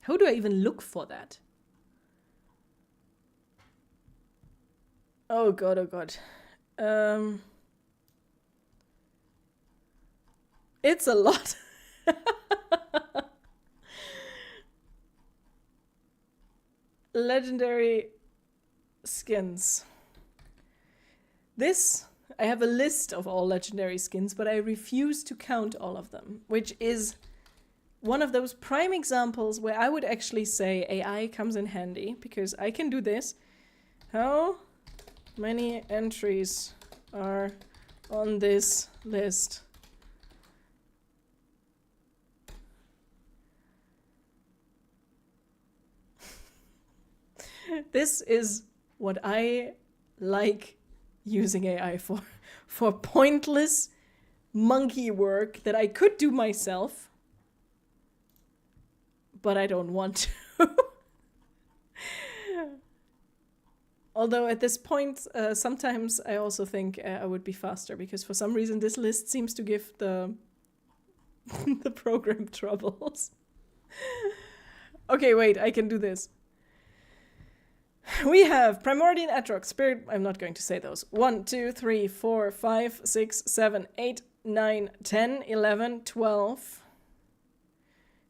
How do I even look for that? Oh god, oh god. It's a lot. Legendary skins. I have a list of all legendary skins, but I refuse to count all of them, which is one of those prime examples where I would actually say AI comes in handy, because I can do this. How many entries are on this list? This is what I like using AI for pointless monkey work that I could do myself, but I don't want to. Although at this point, sometimes I also think I would be faster, because for some reason this list seems to give the the program troubles. Okay, wait, I can do this. We have Primordial Atrox, Spirit. I'm not going to say those. 1, 2, 3, 4, 5, 6, 7, 8, 9, 10, 11, 12,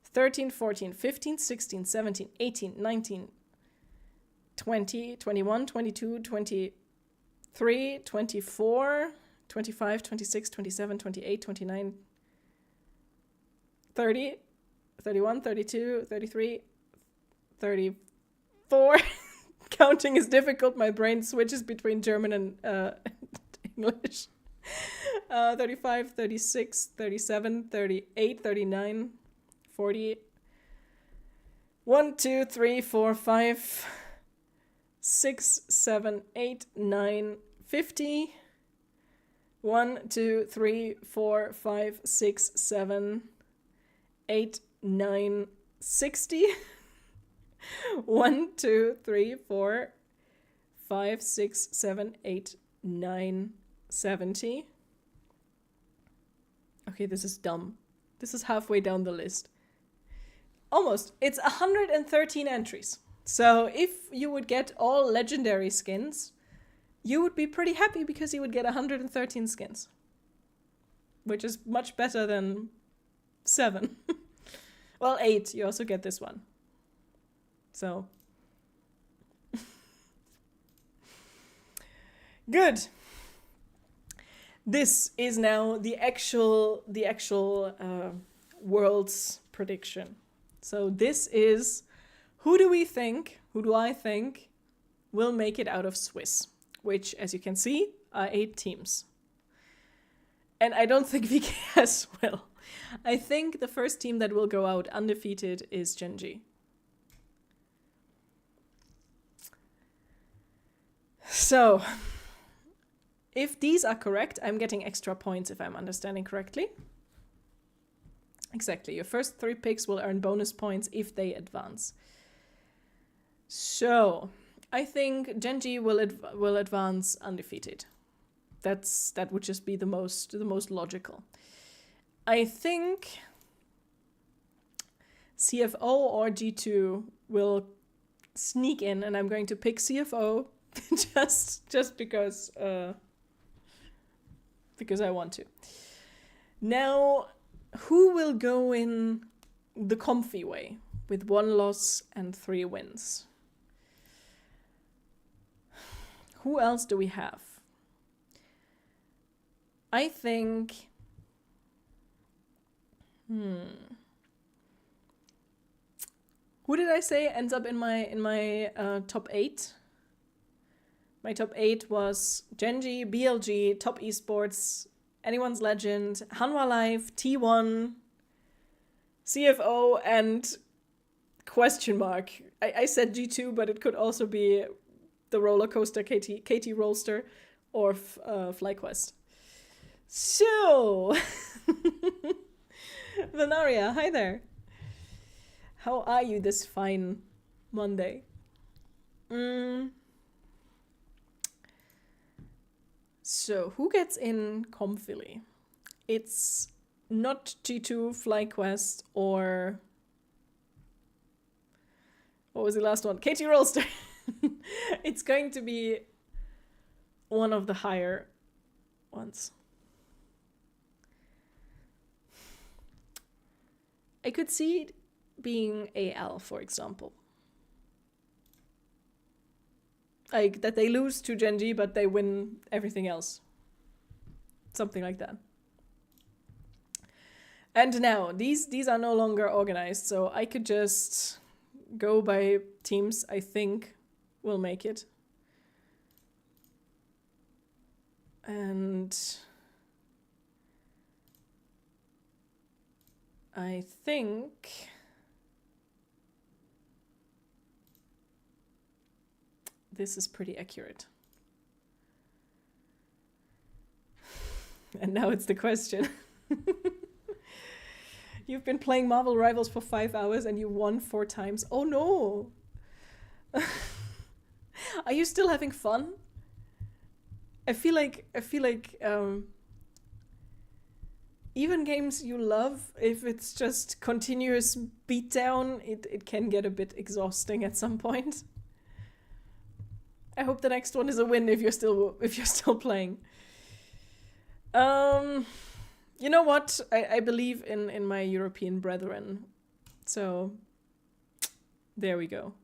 13, 14, 15, 16, 17, 18, 19, 20, 21, 22, 23, 24, 25, 26, 27, 28, 29, 30, 31, 32, 33, 34. Counting is difficult. My brain switches between German and English. 35, 36, 37, 38, 39, 40. 1, 2, 3, 4, 5, 6, 7, 8, 9, 50. 1, 2, 3, 4, 5, 6, 7, 8, 9, 60. 1, 2, 3, 4, 5, 6, 7, 8, 9, 70. Okay, this is dumb. This is halfway down the list. Almost. It's 113 entries. So if you would get all legendary skins, you would be pretty happy, because you would get 113 skins. Which is much better than 7. Well, 8. You also get this one. So, good. This is now the actual world's prediction. So this is, who do I think will make it out of Swiss? Which, as you can see, are 8 teams. And I don't think VKS will. I think the first team that will go out undefeated is Gen.G. So, if these are correct, I'm getting extra points if I'm understanding correctly. Exactly, your first 3 picks will earn bonus points if they advance. So, I think Gen.G will advance undefeated. That would just be the most logical. I think CFO or G2 will sneak in, and I'm going to pick CFO. just because I want to. Now, who will go in the comfy way with 1 loss and 3 wins? Who else do we have? I think who did I say ends up in my top 8? My top 8 was Gen.G, BLG, Top Esports, Anyone's Legend, Hanwha Live, T1, CFO, and question mark. I said G2, but it could also be the roller coaster KT Rollster or FlyQuest. So, Venaria, hi there. How are you this fine Monday? So, who gets in comfily? It's not G2, FlyQuest, or... What was the last one? KT Rolster. It's going to be one of the higher ones. I could see it being AL, for example. Like, that they lose to Gen G, but they win everything else. Something like that. And now, these are no longer organized, so I could just go by teams I think will make it. And I think this is pretty accurate. And now it's the question. You've been playing Marvel Rivals for 5 hours and you won 4 times. Oh no! Are you still having fun? I feel like even games you love, if it's just continuous beatdown, it can get a bit exhausting at some point. I hope the next one is a win if you're still playing. You know what? I believe in my European brethren. So there we go.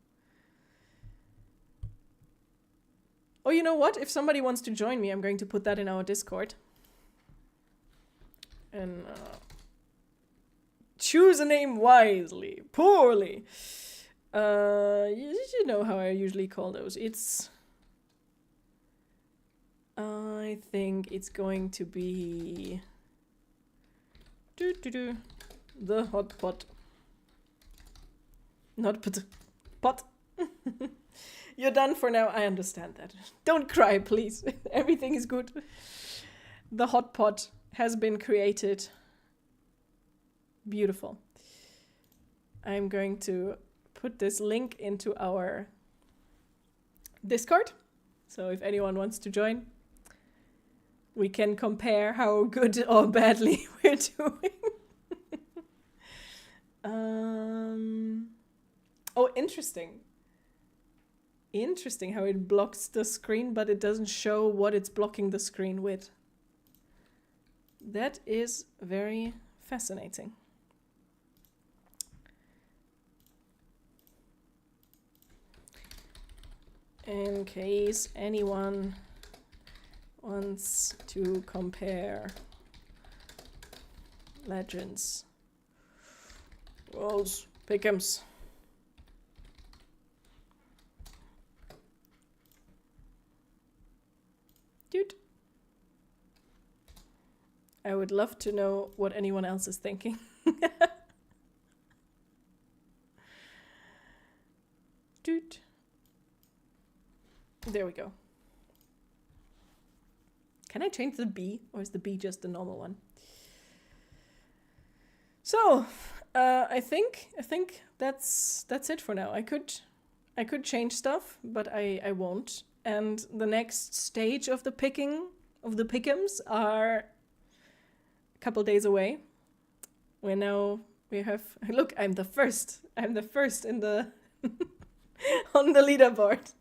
Oh, you know what? If somebody wants to join me, I'm going to put that in our Discord. And choose a name wisely, poorly. You know how I usually call those. I think it's going to be the hot pot. Not pot. You're done for now. I understand that. Don't cry, please. Everything is good. The hot pot has been created. Beautiful. I'm going to put this link into our Discord. So if anyone wants to join, we can compare how good or badly we're doing. Oh, interesting. Interesting how it blocks the screen, but it doesn't show what it's blocking the screen with. That is very fascinating. In case anyone wants to compare Legends, Worlds, Pick'ems. Dude. I would love to know what anyone else is thinking. Dude. There we go. Can I change the B, or is the B just the normal one? So, I think that's it for now. I could change stuff, but I won't. And the next stage of the pick'ems are a couple days away. We have look, I'm the first in the on the leaderboard.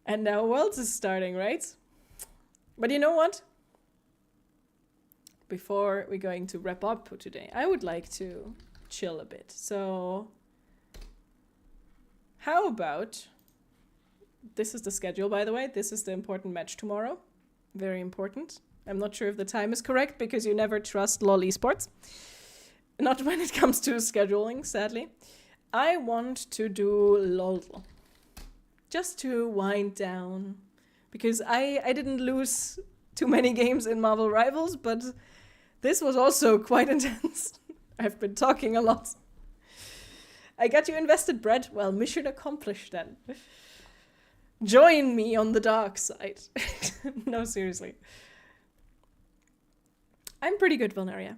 And now Worlds is starting, right? But you know what? Before we're going to wrap up for today, I would like to chill a bit. So how about, this is the schedule, by the way. This is the important match tomorrow. Very important. I'm not sure if the time is correct because you never trust LoL Esports. Not when it comes to scheduling, sadly. I want to do LoL. Just to wind down. Because I didn't lose too many games in Marvel Rivals, but this was also quite intense. I've been talking a lot. I got you invested, Brett. Well, mission accomplished then. Join me on the dark side. No, seriously. I'm pretty good, Valneria.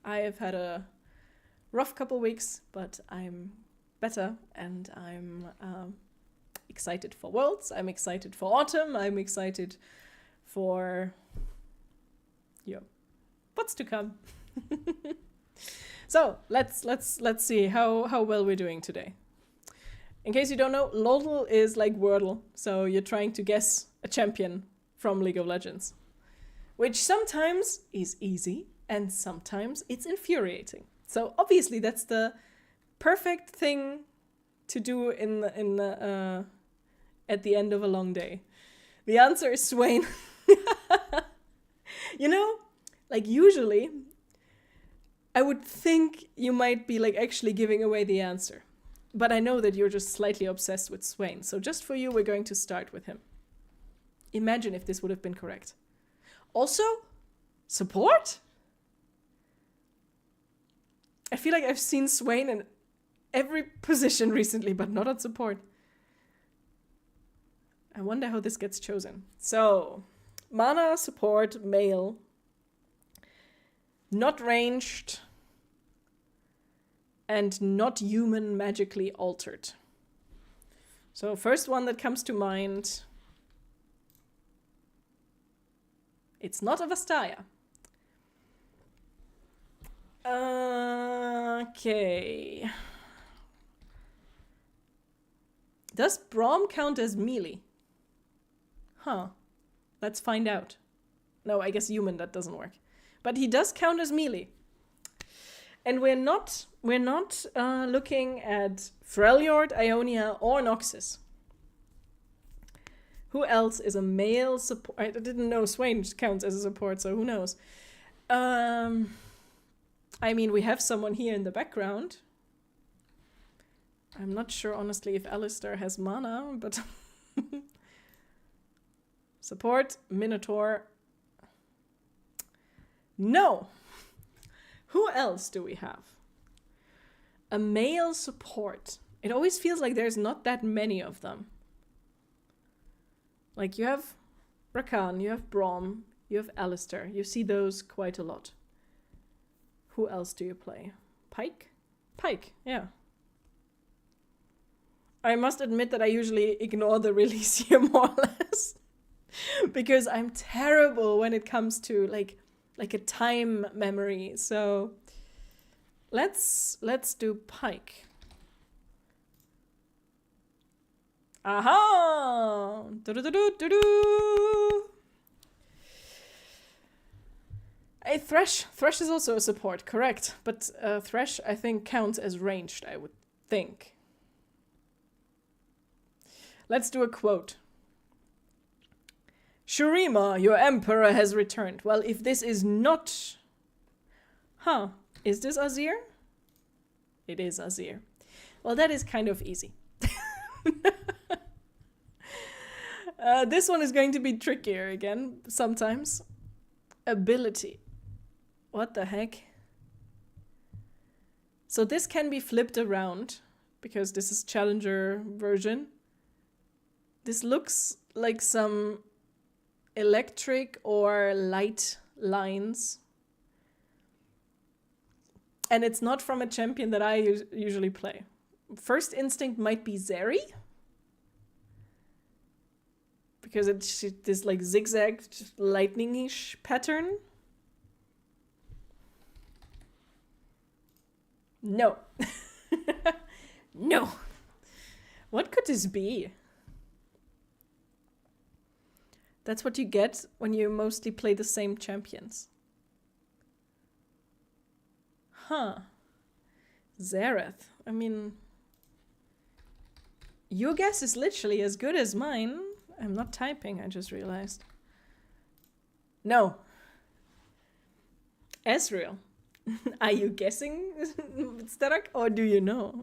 I have had a rough couple weeks, but I'm better, and I'm excited for Worlds. I'm excited for autumn. I'm excited for what's to come. So let's see how well we're doing today. In case you don't know, Lodel is like Wordle, so you're trying to guess a champion from League of Legends, which sometimes is easy and sometimes it's infuriating. So obviously that's the perfect thing to do at the end of a long day. The answer is Swain. You know, like usually I would think you might be like actually giving away the answer. But I know that you're just slightly obsessed with Swain. So just for you, we're going to start with him. Imagine if this would have been correct. Also, support? I feel like I've seen Swain in every position recently, but not on support. I wonder how this gets chosen. So, mana, support, male. Not ranged. And not human, magically altered. So first one that comes to mind, it's not a Vastaya. Okay. Does Braum count as melee? Huh. Let's find out. No, I guess human, that doesn't work. But he does count as melee. And we're not looking at Freljord, Ionia, or Noxus. Who else is a male support? I didn't know Swain counts as a support, so who knows? I mean, we have someone here in the background. I'm not sure, honestly, if Alistar has mana, but... Support, Minotaur. No! Who else do we have? A male support. It always feels like there's not that many of them. Like you have Rakan, you have Braum, you have Alistar. You see those quite a lot. Who else do you play? Pyke? Pyke, yeah. I must admit that I usually ignore the release here more or less. Because I'm terrible when it comes to like a time memory. So let's do Pyke. Aha! A Thresh. Thresh is also a support, correct. But Thresh, I think, counts as ranged, I would think. Let's do a quote. Shurima, your emperor has returned. Well, if this is not... Huh. Is this Azir? It is Azir. Well, that is kind of easy. This one is going to be trickier again, sometimes. Ability. What the heck? So this can be flipped around, because this is Challenger version. This looks like some electric or light lines. And it's not from a champion that I usually play. First instinct might be Zeri. Because it's this like zigzag lightning-ish pattern. No. No. What could this be? That's what you get when you mostly play the same champions. Huh. Xerath. I mean... Your guess is literally as good as mine. I'm not typing, I just realized. No. Ezreal. Are you guessing, Starak, or do you know?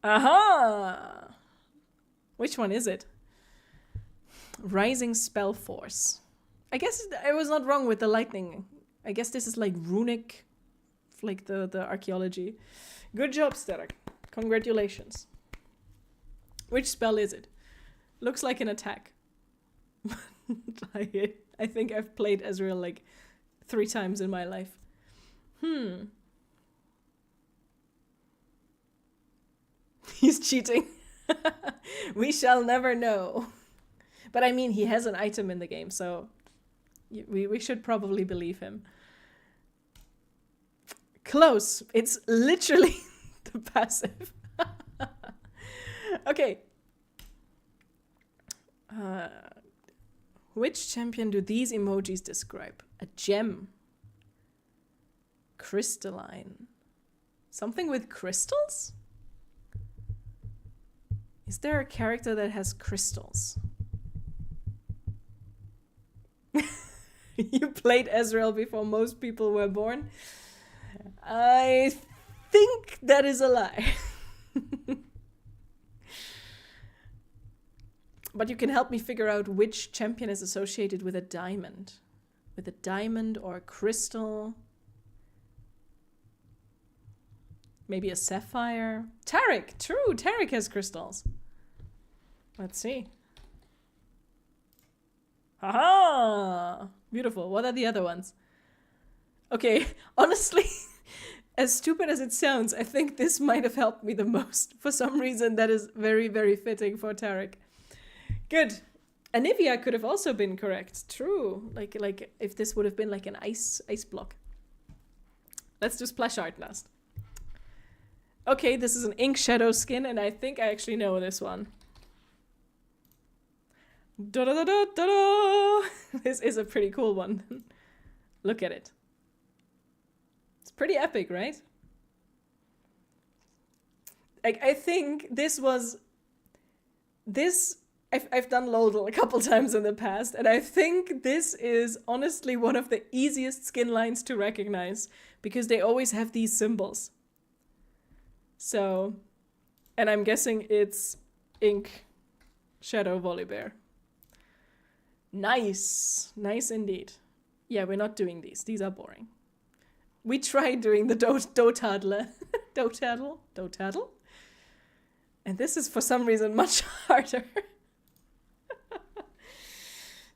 Aha! Which one is it? Rising Spell Force. I guess I was not wrong with the lightning. I guess this is like runic, like the archaeology. Good job, Starak. Congratulations. Which spell is it? Looks like an attack. I think I've played Ezreal like 3 times in my life. He's cheating. We shall never know. But I mean, he has an item in the game, so we should probably believe him. Close. It's literally the passive. Okay. Which champion do these emojis describe? A gem. Crystalline. Something with crystals? Is there a character that has crystals? You played Ezreal before most people were born? I think that is a lie. But you can help me figure out which champion is associated with a diamond. With a diamond or a crystal. Maybe a sapphire. Taric! True, Taric has crystals. Let's see. Haha! Beautiful. What are the other ones? Okay, honestly, as stupid as it sounds, I think this might have helped me the most. For some reason, that is very, very fitting for Taric. Good. Anivia could have also been correct. True. Like if this would have been like an ice block. Let's do Splash Art last. Okay, this is an Ink Shadow skin, and I think I actually know this one. Da da da da da da! This is a pretty cool one. Look at it. It's pretty epic, right? Like, I think this was... I've done Lodel a couple times in the past, and I think this is honestly one of the easiest skin lines to recognize, because they always have these symbols. So, and I'm guessing it's Ink Shadow Volibear. Nice. Nice indeed. Yeah, we're not doing these. These are boring. We tried doing the Dotadle. Dotadle? And this is for some reason much harder.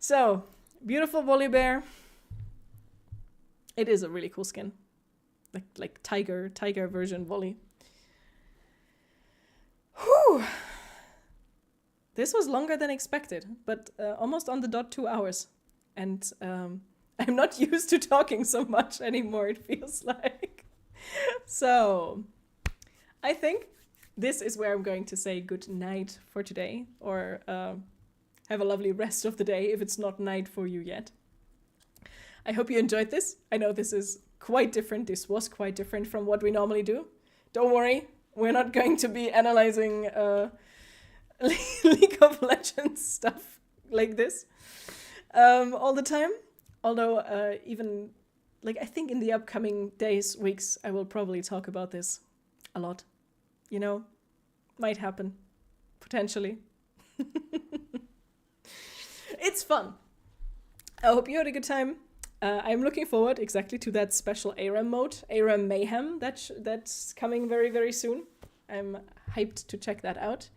So, beautiful Volibear. It is a really cool skin. Like tiger version Volley. Whew. This was longer than expected, but almost on the dot 2 hours. And I'm not used to talking so much anymore, it feels like. So, I think this is where I'm going to say good night for today, or have a lovely rest of the day if it's not night for you yet. I hope you enjoyed this. I know this is quite different. This was quite different from what we normally do. Don't worry, we're not going to be analyzing League of Legends stuff like this all the time. Although even, like, I think in the upcoming days, weeks, I will probably talk about this a lot. You know, might happen, potentially. It's fun. I hope you had a good time. I'm looking forward exactly to that special ARAM mode, ARAM Mayhem, that's coming very, very soon. I'm hyped to check that out.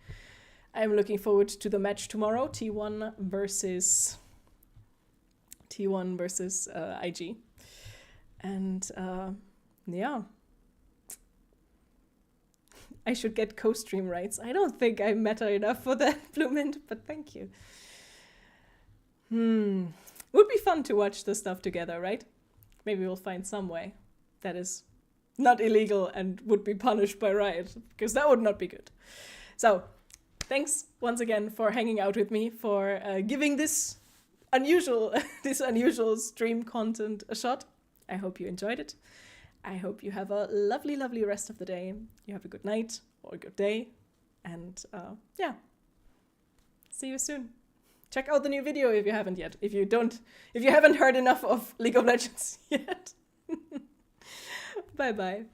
I'm looking forward to the match tomorrow, T1 versus IG. And yeah. I should get co-stream rights. I don't think I'm meta enough for that, Bloomint, but thank you. Would be fun to watch the stuff together, right? Maybe we'll find some way that is not illegal and would be punished by Riot, because that would not be good. So, thanks once again for hanging out with me, for giving this unusual stream content a shot. I hope you enjoyed it. I hope you have a lovely, lovely rest of the day. You have a good night or a good day. And yeah, see you soon. Check out the new video if you haven't yet. If you haven't heard enough of League of Legends yet. Bye-bye.